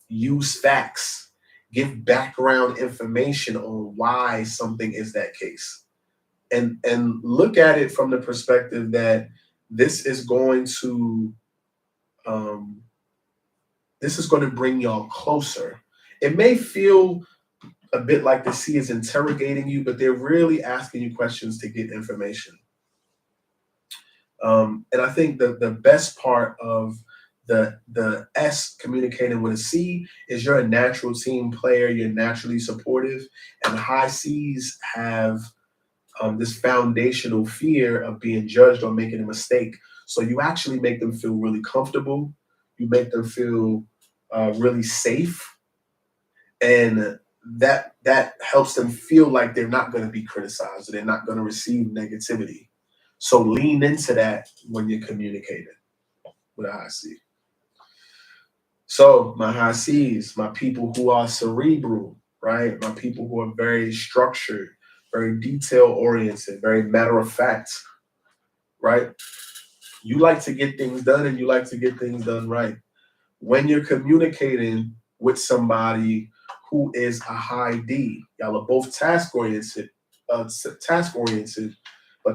use facts, give background information on why something is that case, and look at it from the perspective that this is going to um, this is going to bring y'all closer. It may feel a bit like the C is interrogating you, but they're really asking you questions to get information. And I think the best part of The S communicating with a C is you're a natural team player. You're naturally supportive, and high C's have this foundational fear of being judged or making a mistake. So you actually make them feel really comfortable. You make them feel really safe, and that helps them feel like they're not going to be criticized or they're not going to receive negativity. So lean into that when you're communicating with a high C. So my high C's, my people who are cerebral, right? My people who are very structured, very detail oriented, very matter of fact, right? You like to get things done and you like to get things done right. When you're communicating with somebody who is a high D, y'all are both task oriented, but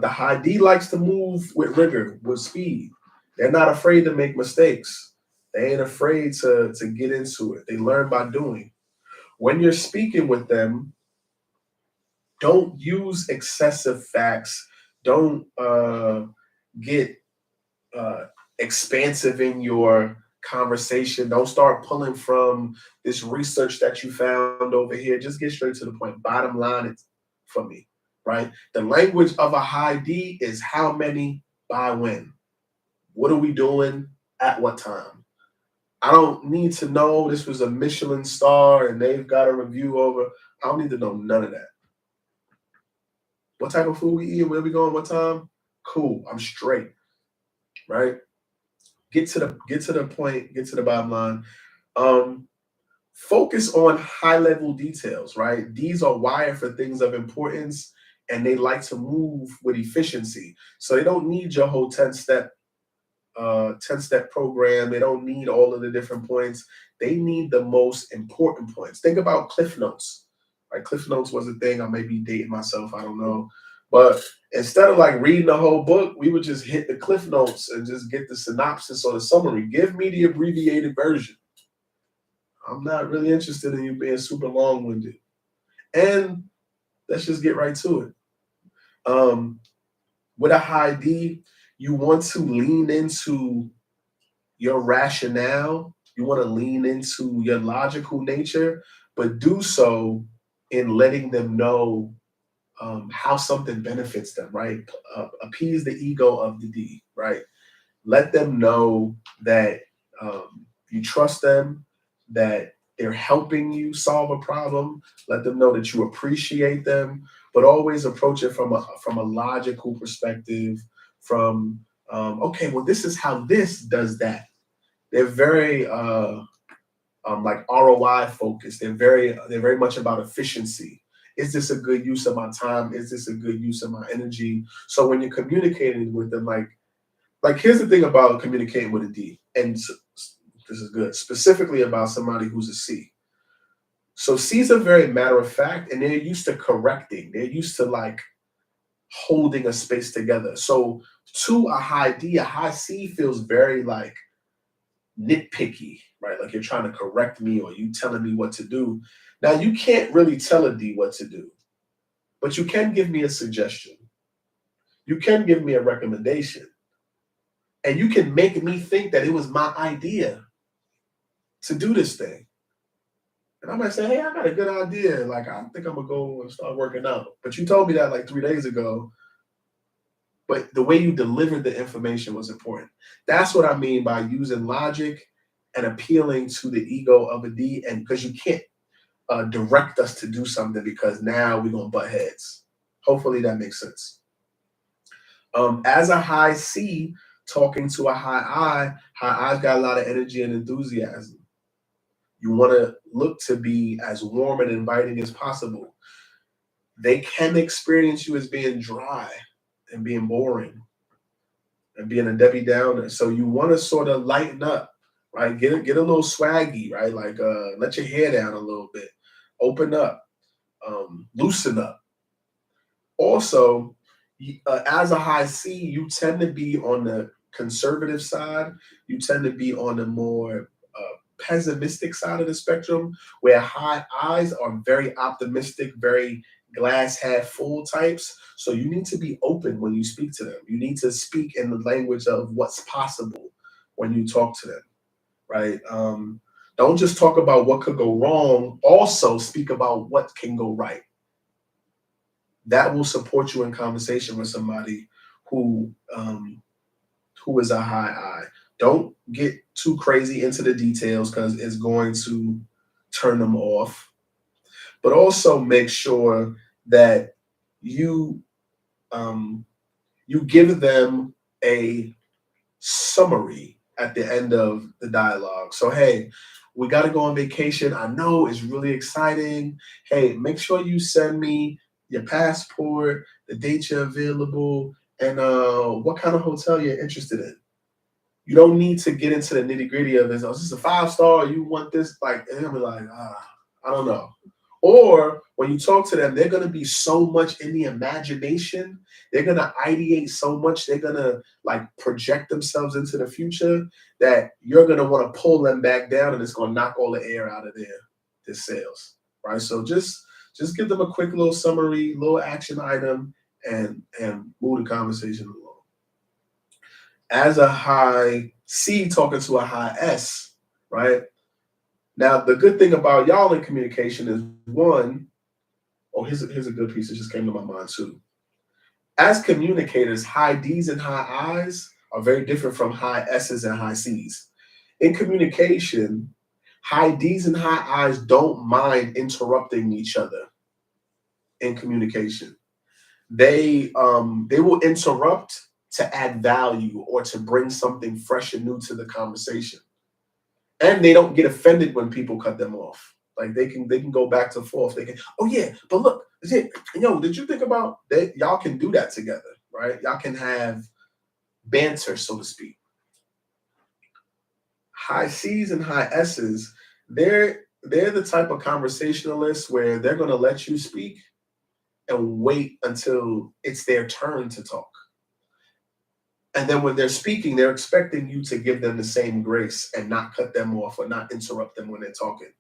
the high D likes to move with rigor, with speed. They're not afraid to make mistakes. They ain't afraid to get into it. They learn by doing. When you're speaking with them, don't use excessive facts. Don't get uh, expansive in your conversation. Don't start pulling from this research that you found over here. Just get straight to the point. Bottom line, it's for me, right? The language of a high D is how many by when. What are we doing at what time? I don't need to know this was a Michelin star and they've got a review over. I don't need to know none of that. What type of food we eat, where we going, what time? Cool. I'm straight, right? Get to the point, get to the bottom line. Focus on high level details, right? These are wired for things of importance and they like to move with efficiency. So they don't need your whole 10-step program. They don't need all of the different points. They need the most important points. Think about Cliff Notes. Right? Cliff Notes was a thing. I may be dating myself, I don't know. But instead of like reading the whole book, we would just hit the Cliff Notes and just get the synopsis or the summary. Give me the abbreviated version. I'm not really interested in you being super long-winded. And let's just get right to it. With a high D, you want to lean into your rationale. You want to lean into your logical nature, but do so in letting them know how something benefits them, right? Appease the ego of the D, right? Let them know that you trust them, that they're helping you solve a problem. Let them know that you appreciate them, but always approach it from a logical perspective. From okay, well, this is how this does that. They're very like ROI focused. They're very much about efficiency. Is this a good use of my time? Is this a good use of my energy? So when you're communicating with them, like here's the thing about communicating with a D, and this is good, specifically about somebody who's a C. So C's are very matter of fact, and they're used to correcting. They're used to like holding a space together. So to a high D, a high C feels very like nitpicky, right? Like you're trying to correct me or you telling me what to do. Now you can't really tell a D what to do, but you can give me a suggestion. You can give me a recommendation. And you can make me think that it was my idea to do this thing. And I might say, hey, I got a good idea. Like, I think I'm gonna go and start working out. But you told me that like 3 days ago. But the way you delivered the information was important. That's what I mean by using logic and appealing to the ego of a D. And because you can't direct us to do something because now we're gonna butt heads. Hopefully that makes sense. As a high C talking to a high I's got a lot of energy and enthusiasm. You want to look to be as warm and inviting as possible. They can experience you as being dry and being boring and being a Debbie Downer. So you want to sort of lighten up, right? Get a little swaggy, right? Like let your hair down a little bit, open up, loosen up. Also, as a high C, you tend to be on the conservative side. You tend to be on the more pessimistic side of the spectrum, where high I's are very optimistic, very glass half full types. So you need to be open when you speak to them. You need to speak in the language of what's possible when you talk to them. right? Don't just talk about what could go wrong. Also speak about what can go right. That will support you in conversation with somebody who is a high I. Don't get too crazy into the details because it's going to turn them off. But also make sure that you um, you give them a summary at the end of the dialogue. So, hey, we got to go on vacation. I know it's really exciting. Hey, make sure you send me your passport, the date you're available, and what kind of hotel you're interested in. You don't need to get into the nitty gritty of this. Oh, is this a 5-star? You want this? Like, and they'll be like, I don't know. Or when you talk to them, they're gonna be so much in the imagination. They're gonna ideate so much. They're gonna like project themselves into the future that you're gonna want to pull them back down, and it's gonna knock all the air out of their sails, right? So just give them a quick little summary, little action item, and move the conversation along. As a high C talking to a high S, right? Now, the good thing about y'all in communication is one, here's a good piece that just came to my mind too. As communicators, high D's and high I's are very different from high S's and high C's. In communication, high D's and high I's don't mind interrupting each other in communication. They will interrupt to add value or to bring something fresh and new to the conversation. And they don't get offended when people cut them off. Like they can go back to forth. They can, oh yeah, but look, did you think about that? Y'all can do that together, right? Y'all can have banter, so to speak. High C's and high S's, they're the type of conversationalists where they're gonna let you speak and wait until it's their turn to talk. And then when they're speaking, they're expecting you to give them the same grace and not cut them off or not interrupt them when they're talking.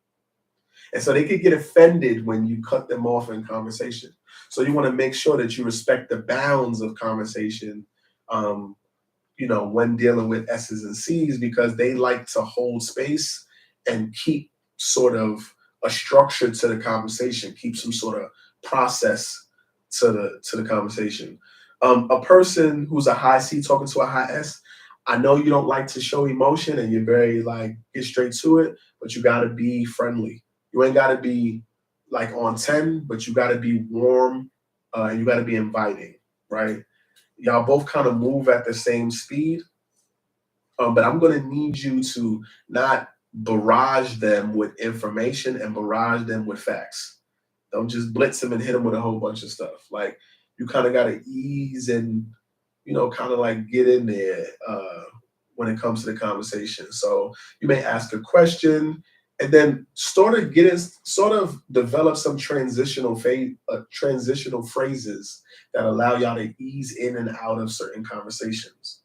And so they could get offended when you cut them off in conversation. So you want to make sure that you respect the bounds of conversation, when dealing with S's and C's, because they like to hold space and keep sort of a structure to the conversation, keep some sort of process to the conversation. A person who's a high C talking to a high S, I know you don't like to show emotion and you're very like get straight to it, but you got to be friendly. You ain't got to be like on 10, but you got to be warm and you got to be inviting, right? Y'all both kind of move at the same speed, but I'm going to need you to not barrage them with information and barrage them with facts. Don't just blitz them and hit them with a whole bunch of stuff. Like you kind of got to ease and, kind of like get in there when it comes to the conversation. So you may ask a question and then sort of develop some transitional phrases that allow y'all to ease in and out of certain conversations,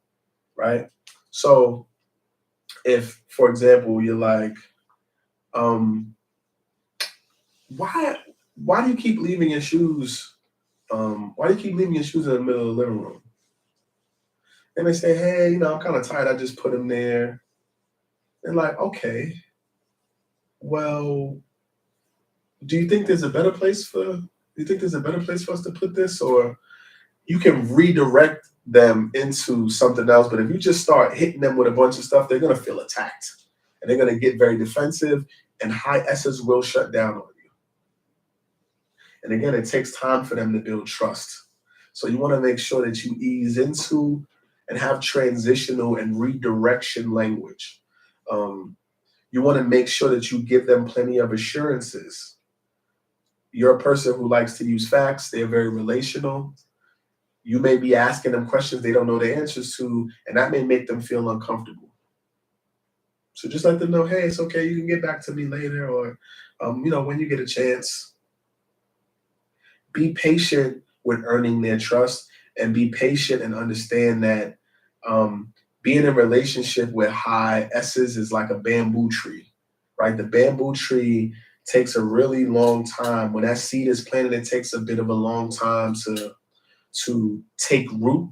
right? So if, for example, you're like, why do you keep leaving your shoes? Why do you keep leaving your shoes in the middle of the living room? And they say, hey, I'm kind of tired. I just put them there. And like, okay, well, do you think there's a better place for us to put this? Or you can redirect them into something else. But if you just start hitting them with a bunch of stuff, they're going to feel attacked and they're going to get very defensive, and high S's will shut down on you. And again, it takes time for them to build trust. So you want to make sure that you ease into and have transitional and redirection language. You want to make sure that you give them plenty of assurances. You're a person who likes to use facts. They're very relational. You may be asking them questions they don't know the answers to, and that may make them feel uncomfortable. So just let them know, hey, it's okay. You can get back to me later, or, when you get a chance. Be patient with earning their trust, and be patient and understand that being in a relationship with high S's is like a bamboo tree, right? The bamboo tree takes a really long time. When that seed is planted, it takes a bit of a long time to take root.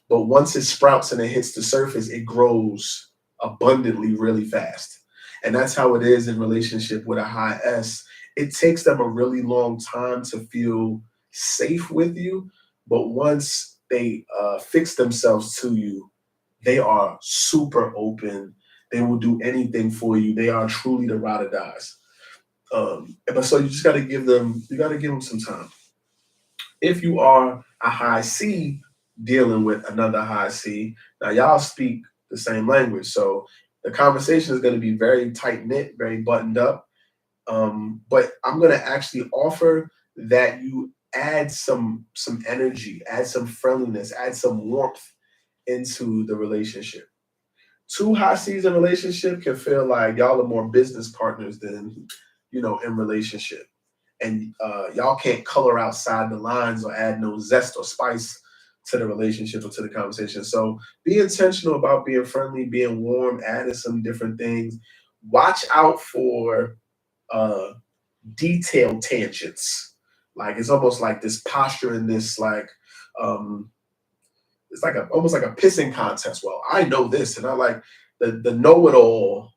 But once it sprouts and it hits the surface, it grows abundantly really fast. And that's how it is in relationship with a high S. It takes them a really long time to feel safe with you, but once they fix themselves to you, they are super open. They will do anything for you. They are truly the ride or dies. But so you just got to give them. You got to give them some time. If you are a high C dealing with another high C, now y'all speak the same language, so the conversation is going to be very tight knit, very buttoned up. But I'm going to actually offer that you add some energy, add some friendliness, add some warmth into the relationship. Two high C's in a relationship can feel like y'all are more business partners than in relationship, and y'all can't color outside the lines or add no zest or spice to the relationship or to the conversation. So be intentional about being friendly, being warm, adding some different things. Watch out for uh, detailed tangents. Like it's almost like this posture and this like um, it's like almost like a pissing contest. Well, I know this, and I like the know-it-all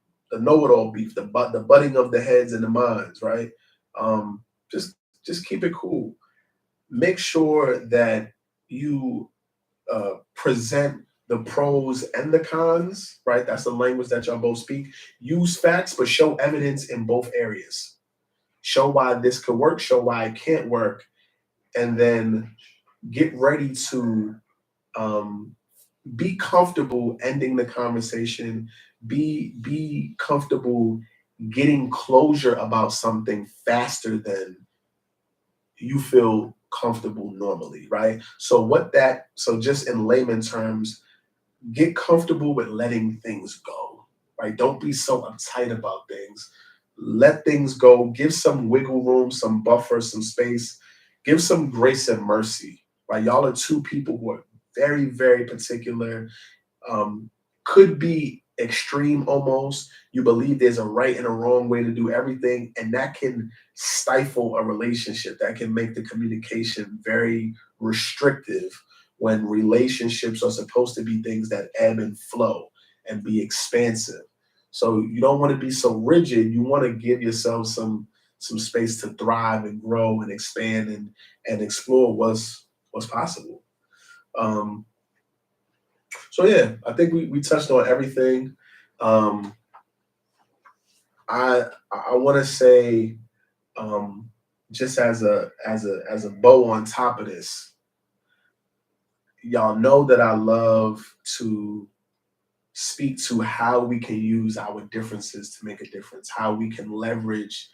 beef, the butting of the heads and the minds, right? Um, just keep it cool. Make sure that you present the pros and the cons, right? That's the language that y'all both speak. Use facts, but show evidence in both areas. Show why this could work, show why it can't work, and then get ready to um, be comfortable ending the conversation. Be comfortable getting closure about something faster than you feel comfortable normally, right? So just in layman terms, get comfortable with letting things go, right? Don't be so uptight about things. Let things go. Give some wiggle room, some buffer, some space. Give some grace and mercy, right? Y'all are two people who are very, very particular, um, could be extreme almost. You believe there's a right and a wrong way to do everything, and that can stifle a relationship. That can make the communication very restrictive when relationships are supposed to be things that ebb and flow and be expansive. So you don't want to be so rigid. You want to give yourself some space to thrive and grow and expand and explore what's possible. Um, so yeah, I think we touched on everything. Um, I want to say um, just as a bow on top of this, y'all know that I love to speak to how we can use our differences to make a difference, how we can leverage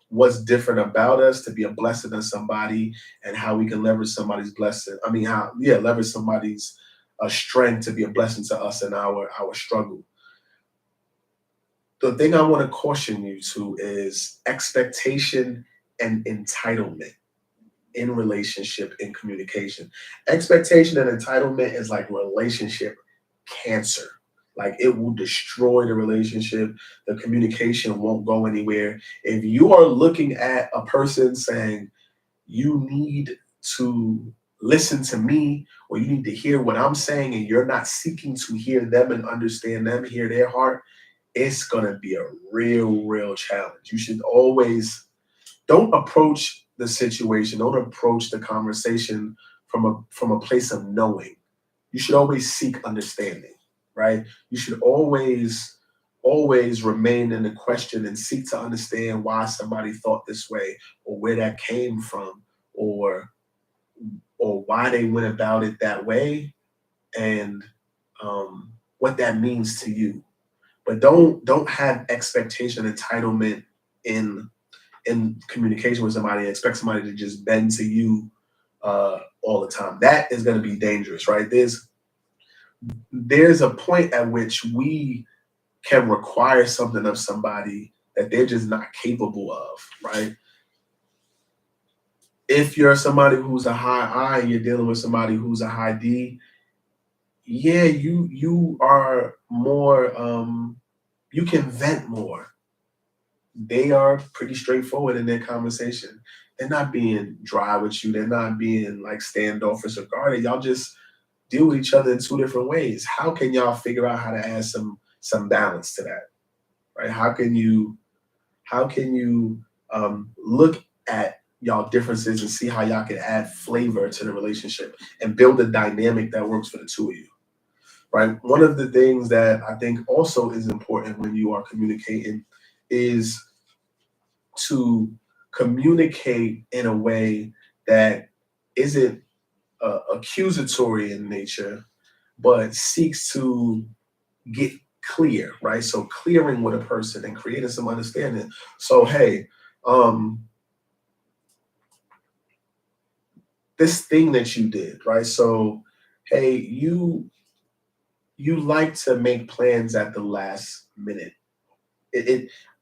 what's different about us to be a blessing to somebody, and how we can leverage somebody's blessing. I mean, leverage somebody's strength to be a blessing to us in our struggle. The thing I want to caution you to is expectation and entitlement in relationship in communication. Expectation and entitlement is like relationship cancer. Like it will destroy the relationship. The communication won't go anywhere. If you are looking at a person saying, you need to listen to me, or you need to hear what I'm saying, and you're not seeking to hear them and understand them, hear their heart, it's going to be a real challenge. You should always don't approach the situation, don't approach the conversation from a place of knowing. You should always seek understanding, right? You should always remain in the question and seek to understand why somebody thought this way, or where that came from, or why they went about it that way, and what that means to you. But don't have expectation, entitlement in communication with somebody and expect somebody to just bend to you all the time. That is going to be dangerous, right? There's a point at which we can require something of somebody that they're just not capable of, right? If you're somebody who's a high I and you're dealing with somebody who's a high D, yeah, you are more you can vent more. They are pretty straightforward in their conversation. They're not being dry with you. They're not being like standoffish or guarded. deal with each other in two different ways. How can y'all figure out how to add some balance to that, right? How can you look at y'all differences and see how y'all can add flavor to the relationship and build a dynamic that works for the two of you, right? One of the things that I think also is important when you are communicating is to communicate in a way that isn't accusatory in nature, but seeks to get clear, right? So clearing with a person and creating some understanding. So, hey, this thing that you did, right? So, hey, you like to make plans at the last minute.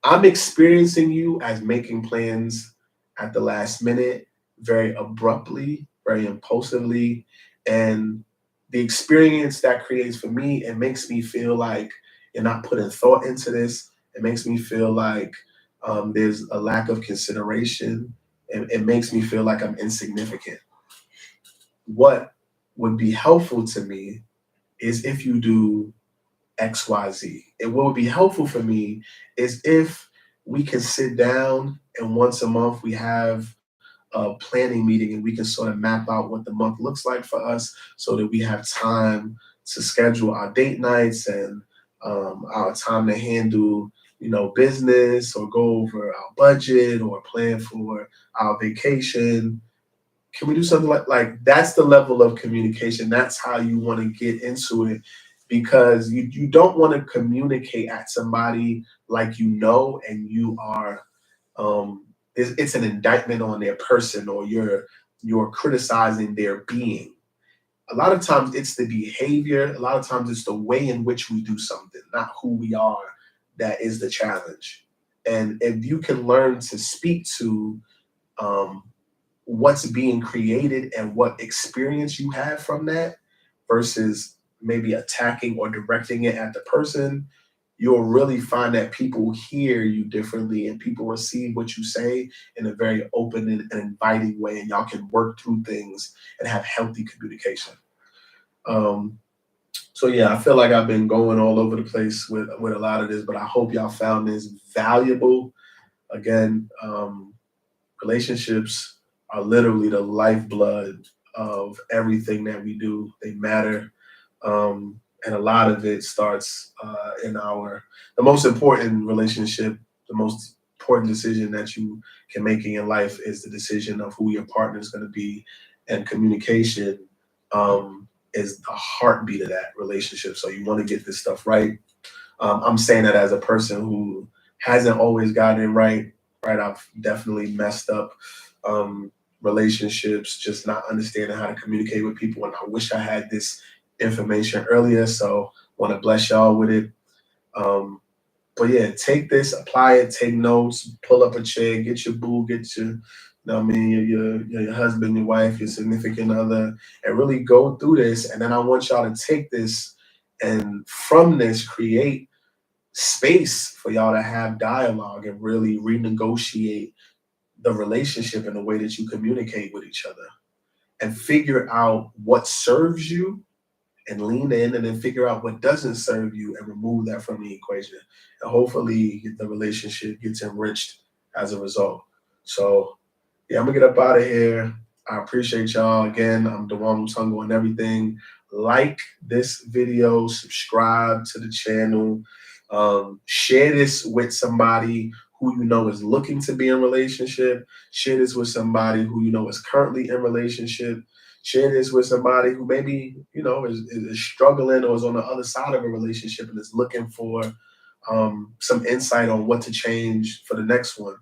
I'm experiencing you as making plans at the last minute, very abruptly, very impulsively, and the experience that creates for me, it makes me feel like you're not putting thought into this. It makes me feel like there's a lack of consideration. It makes me feel like I'm insignificant. What would be helpful to me is if you do XYZ. And what would be helpful for me is if we can sit down and once a month we have a planning meeting and we can sort of map out what the month looks like for us so that we have time to schedule our date nights and our time to handle, business or go over our budget or plan for our vacation. Can we do something like that's the level of communication? That's how you want to get into it, because you don't want to communicate at somebody like and you are it's an indictment on their person, or you're criticizing their being. A lot of times it's the behavior, a lot of times it's the way in which we do something, not who we are, that is the challenge. And if you can learn to speak to um, what's being created and what experience you have from that versus maybe attacking or directing it at the person, you'll really find that people hear you differently and people receive what you say in a very open and inviting way, and y'all can work through things and have healthy communication. So yeah, I feel like I've been going all over the place with a lot of this, but I hope y'all found this valuable. Again, relationships are literally the lifeblood of everything that we do. They matter. And a lot of it starts in the most important relationship, the most important decision that you can make in your life is the decision of who your partner is going to be. And communication is the heartbeat of that relationship. So you want to get this stuff right. I'm saying that as a person who hasn't always gotten it right. I've definitely messed up relationships, just not understanding how to communicate with people. And I wish I had this information earlier. So want to bless y'all with it. But yeah, take this, apply it, take notes, pull up a chair, get your boo, get your, your husband, your wife, your significant other, and really go through this. And then I want y'all to take this and from this create space for y'all to have dialogue and really renegotiate the relationship in the way that you communicate with each other, and figure out what serves you and lean in, and then figure out what doesn't serve you and remove that from the equation. And hopefully the relationship gets enriched as a result. So yeah, I'm gonna get up out of here. I appreciate y'all. Again, I'm Dewan Mutungo on everything. Like this video, subscribe to the channel, share this with somebody who you know is looking to be in a relationship. Share this with somebody who you know is currently in a relationship. Share this with somebody who maybe, is struggling or is on the other side of a relationship and is looking for some insight on what to change for the next one.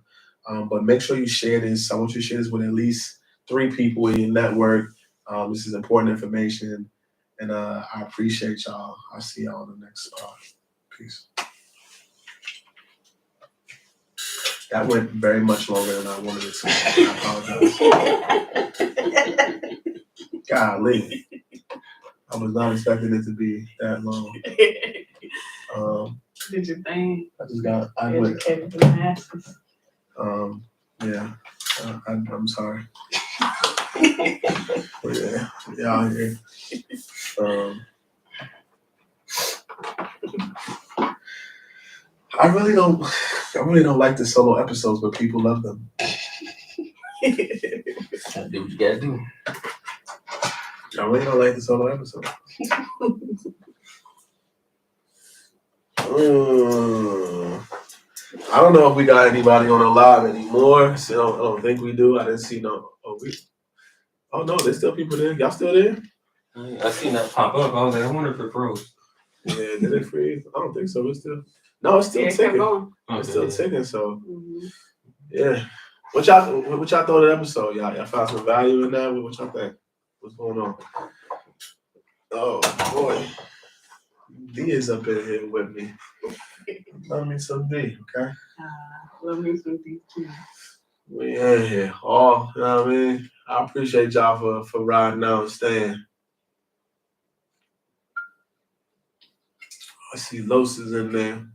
But make sure you share this. I want you to share this with at least 3 people in your network. This is important information. And I appreciate y'all. I'll see y'all on the next part. Peace. That went very much longer than I wanted it to. I apologize. Golly. I was not expecting it to be that long. Did your thing. I went. Educated the masses. Yeah. I'm sorry. Yeah, yeah, yeah. I really don't like the solo episodes, but people love them. Gotta do what you gotta do. I really don't like the solo episodes. I don't know if we got anybody on the live anymore. So I don't think we do. I didn't see no. Oh no, there's still people there. Y'all still there? I seen that pop up. I was like, I wonder if it froze. Yeah, did it freeze? I don't think so. It's still it's still Yeah, it kept ticking. going. It's still ticking. So Mhm. yeah. What y'all thought of the episode? Y'all found some value in that? What y'all think? What's going on? Oh boy. D is up in here with me. Love me some D, okay? Love me some D too. We in here. Oh, you know what I mean? I appreciate y'all for riding out and staying. I see Los is in there.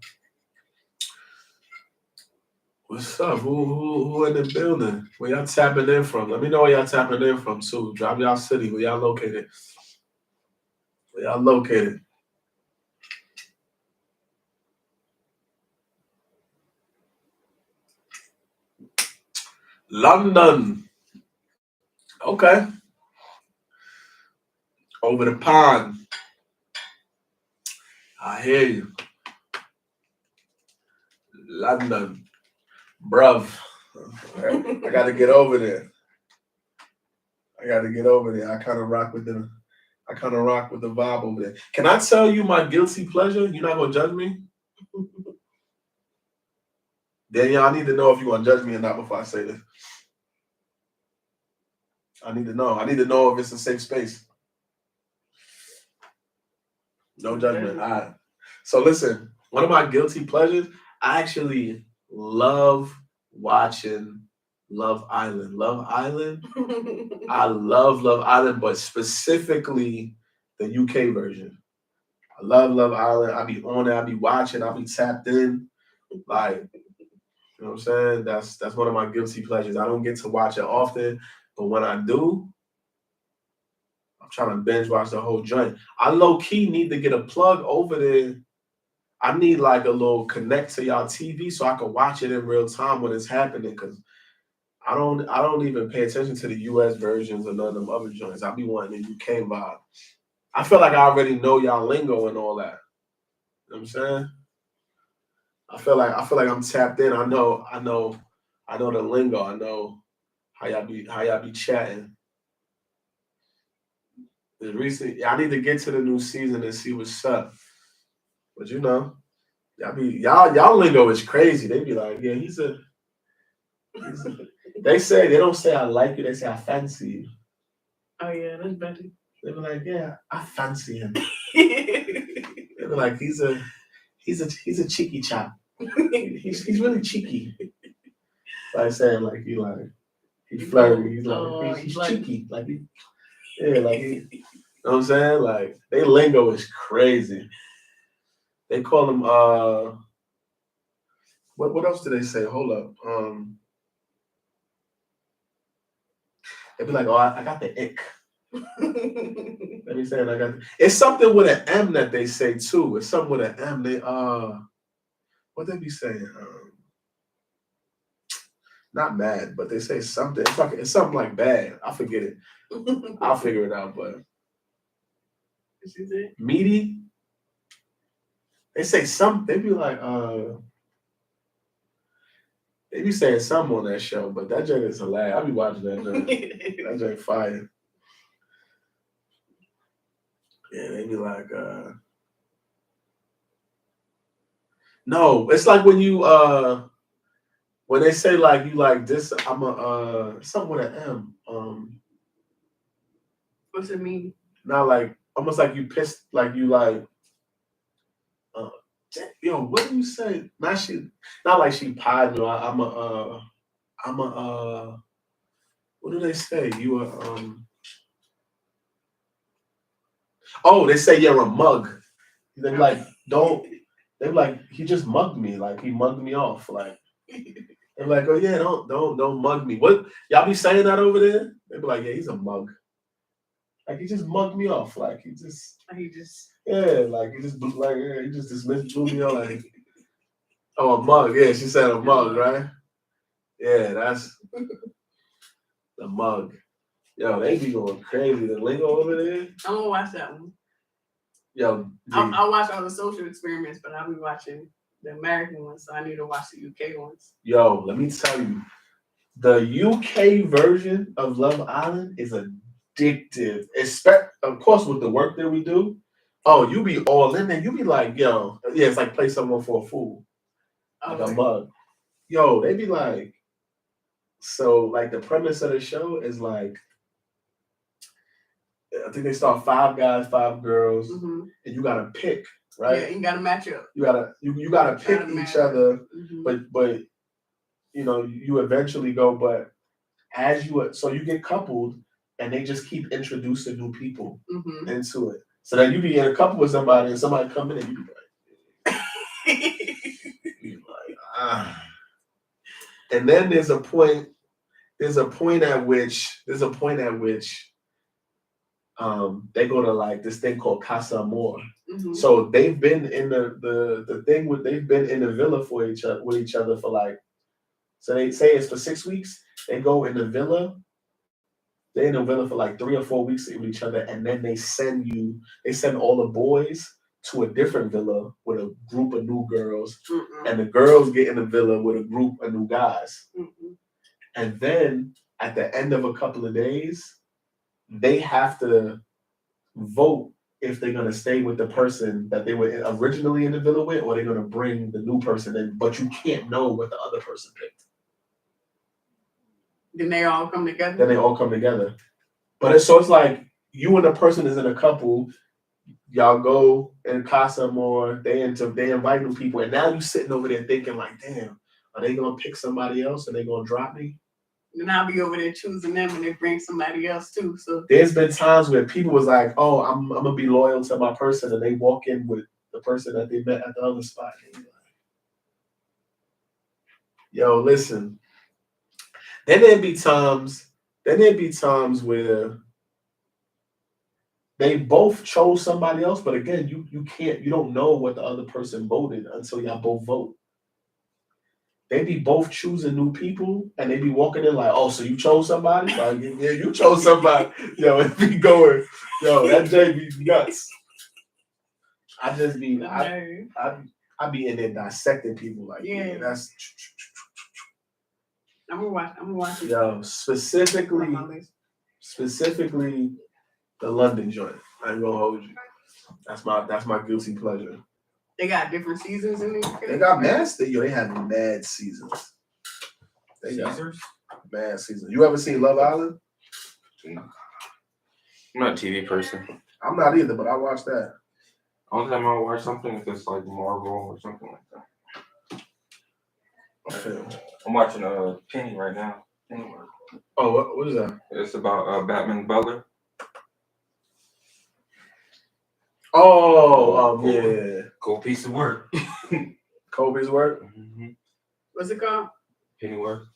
What's up? Who in the building? Where y'all tapping in from? Let me know where y'all tapping in from too. Drop y'all city. Where y'all located? Where y'all located? London. Okay. Over the pond. I hear you. London. Bruv. I gotta get over there. I kind of rock with the vibe over there. Can I tell you my guilty pleasure? You're not gonna judge me? Danielle, I need to know if you're gonna judge me or not before I say this. I need to know. I need to know if it's a safe space. No judgment. All right. So listen, one of my guilty pleasures, I actually love watching Love Island. Love Island. I love Love Island, but specifically the UK version. I love Love Island. I be on it. I be watching. I be tapped in. Like, you know what I'm saying? That's one of my guilty pleasures. I don't get to watch it often, but when I do, I'm trying to binge watch the whole joint. I low key need to get a plug over there. I need like a little connect to y'all TV so I can watch it in real time when it's happening. Cause I don't even pay attention to the US versions or none of them other joints. I be wanting the UK vibe. I feel like I already know y'all lingo and all that. You know what I'm saying? I feel like I'm tapped in. I know the lingo. I know how y'all be chatting. I need to get to the new season and see what's up. But you know, y'all lingo is crazy. They be like, yeah, he's a they don't say I like you, they say I fancy you. Oh yeah, that's better. They be like, yeah, I fancy him. They be like, he's a cheeky chap. He's really cheeky. Like saying like he's flirty. He's cheeky. Like you know what I'm saying? Like they lingo is crazy. They call him what else do they say? Hold up. They be like, oh, I got the ick. Let me say it. It's something with an M that they say too. It's something with an M. They what they be saying? Not mad, but they say something. It's something like bad. I forget it. I'll figure it out. But meaty. They say something. They be like they be saying something on that show, but that joint is hilarious. I be watching that joint. That joint fire. Yeah, they be like, no, it's like when you when they say like you like this, I'm a something with an M. What's it mean? Not like almost like you pissed, like you like yo, what do you say? Not like she pied me. I'm a what do they say? You are oh, they say you're a mug. They be like, don't they be like, he just mugged me, like he mugged me off. Like they They're like, oh yeah, don't mug me. What y'all be saying that over there? They be like, yeah, he's a mug. Like he just mugged me off. Like he just like he just blew me off. Like, oh, a mug. Yeah, she said a mug, right? Yeah, that's the mug. Yo, they be going crazy. The lingo over there. I'm gonna watch that one. Yo, I'll watch all the social experiments, but I'll be watching the American ones, so I need to watch the UK ones. yo, let me tell you, the UK version of Love Island is addictive. Of course, with the work that we do. Oh, you be all in there. You be like, yo, yeah, it's like play someone for a fool, like a mug. Yo, they be like, so like the premise of the show is like, I think they start 5 guys, 5 girls, and you gotta pick, right? Yeah, you gotta match up. You gotta pick each other, but you know you eventually go. But as you get coupled, and they just keep introducing new people into it. So that you be in a couple with somebody, and somebody come in, and you be like, ah. And then there's a point at which they go to like this thing called Casa Amor. So they've been in they've been in the villa with each other for like, so they say it's for 6 weeks. They go in the villa. They're in the villa for like 3 or 4 weeks with each other, and then they send all the boys to a different villa with a group of new girls, and the girls get in the villa with a group of new guys. And then at the end of a couple of days, they have to vote if they're gonna stay with the person that they were originally in the villa with, or they're gonna bring the new person in. But you can't know what the other person picked. Then they all come together. But it's like you and the person is in a couple. Y'all go in Casa Amor. They invite new people, and now you sitting over there thinking like, damn, are they gonna pick somebody else and they gonna drop me? Then I'll be over there choosing them, and they bring somebody else too. So there's been times where people was like, oh, I'm gonna be loyal to my person, and they walk in with the person that they met at the other spot. And you're like, yo, listen. Then there'd be times where they both chose somebody else, but again, you don't know what the other person voted until y'all both vote. They be both choosing new people, and they be walking in like, oh, so you chose somebody? Like, yeah, you chose somebody. Yo, it be going, yo, that J be nuts. I just be, I be in there dissecting people like, yeah, that's. I'm gonna watch it. Yo, specifically the London joint. I ain't gonna hold you. That's my guilty pleasure. They got different seasons in there. They got they have mad seasons. They got Caesars? Mad seasons. You ever seen Love Island? No. I'm not a TV person. I'm not either, but I watch that. Only time I watch something if it's like Marvel or something like that. Okay. I'm watching Penny right now. Pennyworth. Oh, what is that? It's about Batman Butler. Oh, yeah. Cool piece of work. Kobe's work. Mm-hmm. What's it called? Pennyworth.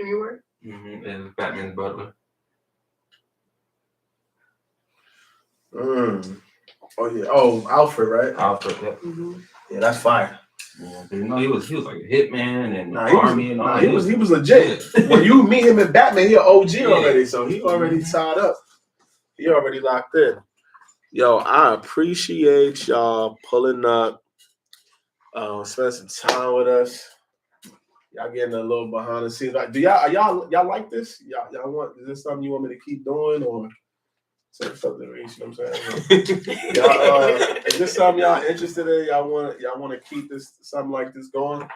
Pennyworth. And Batman Butler. Oh yeah. Oh, Alfred, right? Alfred. Yeah. Yeah, that's fire. Yeah, he was like a hitman and army and all. He was legit. When you meet him in Batman, he an OG already, so he already tied up. He already locked in. Yo, I appreciate y'all pulling up, spend some time with us. Y'all getting a little behind the scenes. Do y'all like this? Y'all want? Is this something you want me to keep doing or? Something, you know what I'm saying? Is this something y'all interested in? Y'all want to keep this something like this going?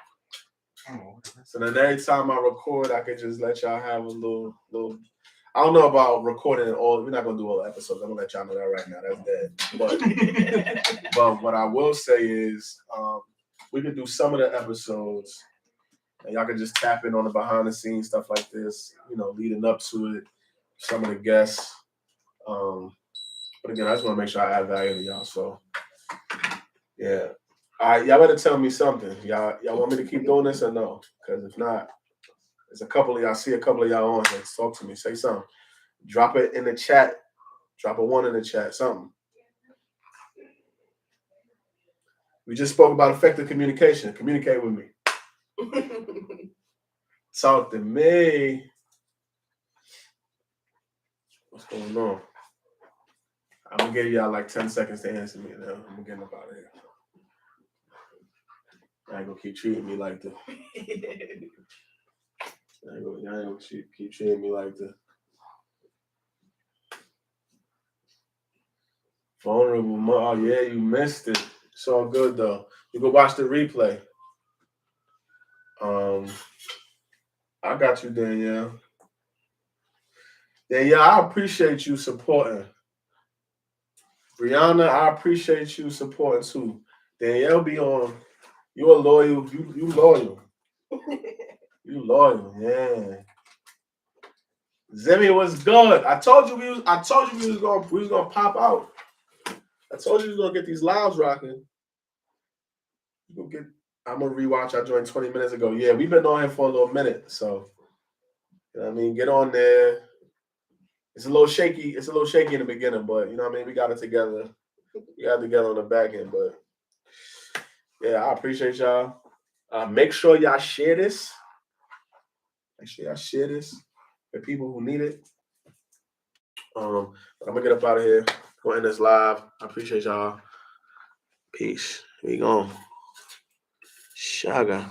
So then every time I record, I could just let y'all have a little. I don't know about recording all. We're not gonna do all the episodes. I'm gonna let y'all know that right now. That's dead. But what I will say is, we could do some of the episodes, and y'all can just tap in on the behind the scenes stuff like this. You know, leading up to it, some of the guests. But again, I just want to make sure I add value to y'all. So, yeah. All right, y'all better tell me something. Y'all want me to keep doing this or no? Because if not, There's a couple of y'all. I see a couple of y'all on here. Talk to me. Say something. Drop it in the chat. Drop a 1 in the chat. Something. We just spoke about effective communication. Communicate with me. Talk to me. What's going on? I'm gonna give y'all like 10 seconds to answer me. Now I'm getting up out of here. I ain't gonna keep treating me like that. Y'all ain't gonna keep treating me like that. Vulnerable. Oh yeah, you missed it. It's all good though. You can watch the replay. I got you, Danielle. Danielle, I appreciate you supporting. Brianna, I appreciate you supporting too. Danielle be on. You're loyal. You loyal. You loyal, yeah. Zemi was good. I told you we was gonna pop out. I told you we was gonna get these lives rocking. I'm gonna rewatch. I joined 20 minutes ago. Yeah, we've been on here for a little minute, so you know what I mean. Get on there. It's a little shaky. It's a little shaky in the beginning, but you know what I mean. We got it together. We got it together on the back end, but yeah, I appreciate y'all. Make sure y'all share this. Make sure y'all share this for people who need it. I'm gonna get up out of here. Go end this live. I appreciate y'all. Peace. We gone. Shaga.